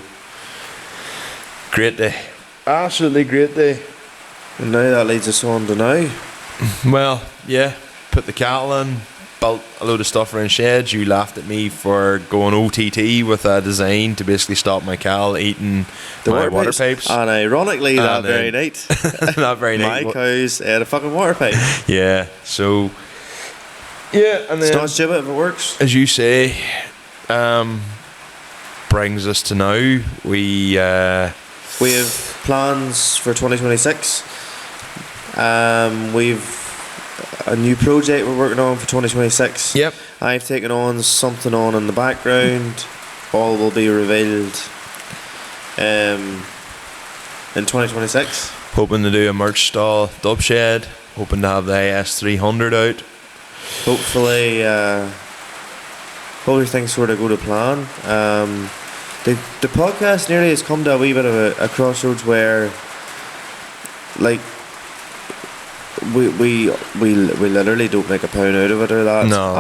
Great day. Absolutely great day. And now that leads us on to now. Well, yeah, put the cattle in, built a load of stuff around sheds. You laughed at me for going OTT with a design to basically stop my cow eating my water pipes. And ironically, that very night, that very night, my cows had a fucking water pipe. Yeah, so yeah, and then it's not stupid if it works. As you say, brings us to now. We have plans for 2026. We've a new project we're working on for 2026. Yep. I've taken on something on in the background. All will be revealed in 2026. Hoping to do a merch stall, Dubshed. Hoping to have the AS300 out. Hopefully things sort of go to plan. The podcast nearly has come to a wee bit of a crossroads where, like, we literally don't make a pound out of it or that. No.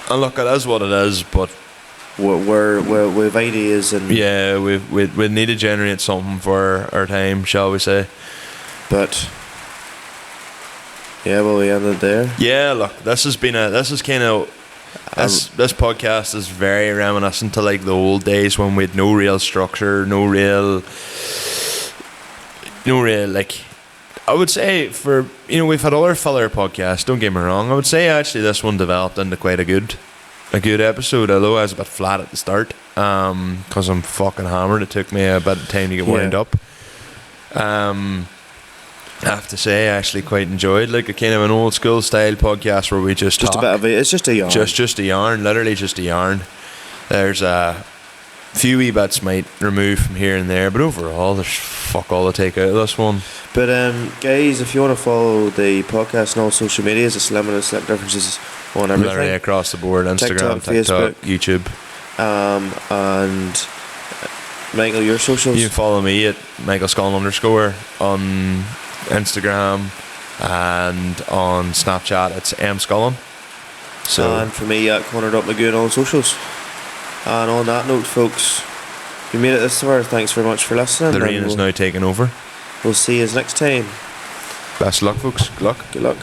And look, it is what it is, but we've ideas and yeah, we need to generate something for our time, shall we say? But yeah, well, we ended there. Yeah, look, this is kind of This podcast is very reminiscent to like the old days when we had no real structure, no real like. I would say we've had other filler podcasts. Don't get me wrong. I would say actually this one developed into quite a good episode. Although I was a bit flat at the start, because I'm fucking hammered. It took me a bit of time to get wound up. I have to say, I actually quite enjoyed like a kind of an old school style podcast where we just talk. A bit of it. It's just a yarn. Just a yarn. Literally just a yarn. There's a few wee bits might remove from here and there, but overall there's fuck all to take out of this one. But guys, if you want to follow the podcast on all social medias, it's limited select differences on everything. Literally across the board: Instagram, TikTok, YouTube. And Michael, your socials. You can follow me at Michael_Scullin_ on Instagram, and on Snapchat it's mscullin. So and for me at Conor.McGoon on socials. And on that note, folks, if you made it this far, thanks very much for listening. The rain is now taking over. We'll see you next time. Best of luck, folks. Good luck. Good luck.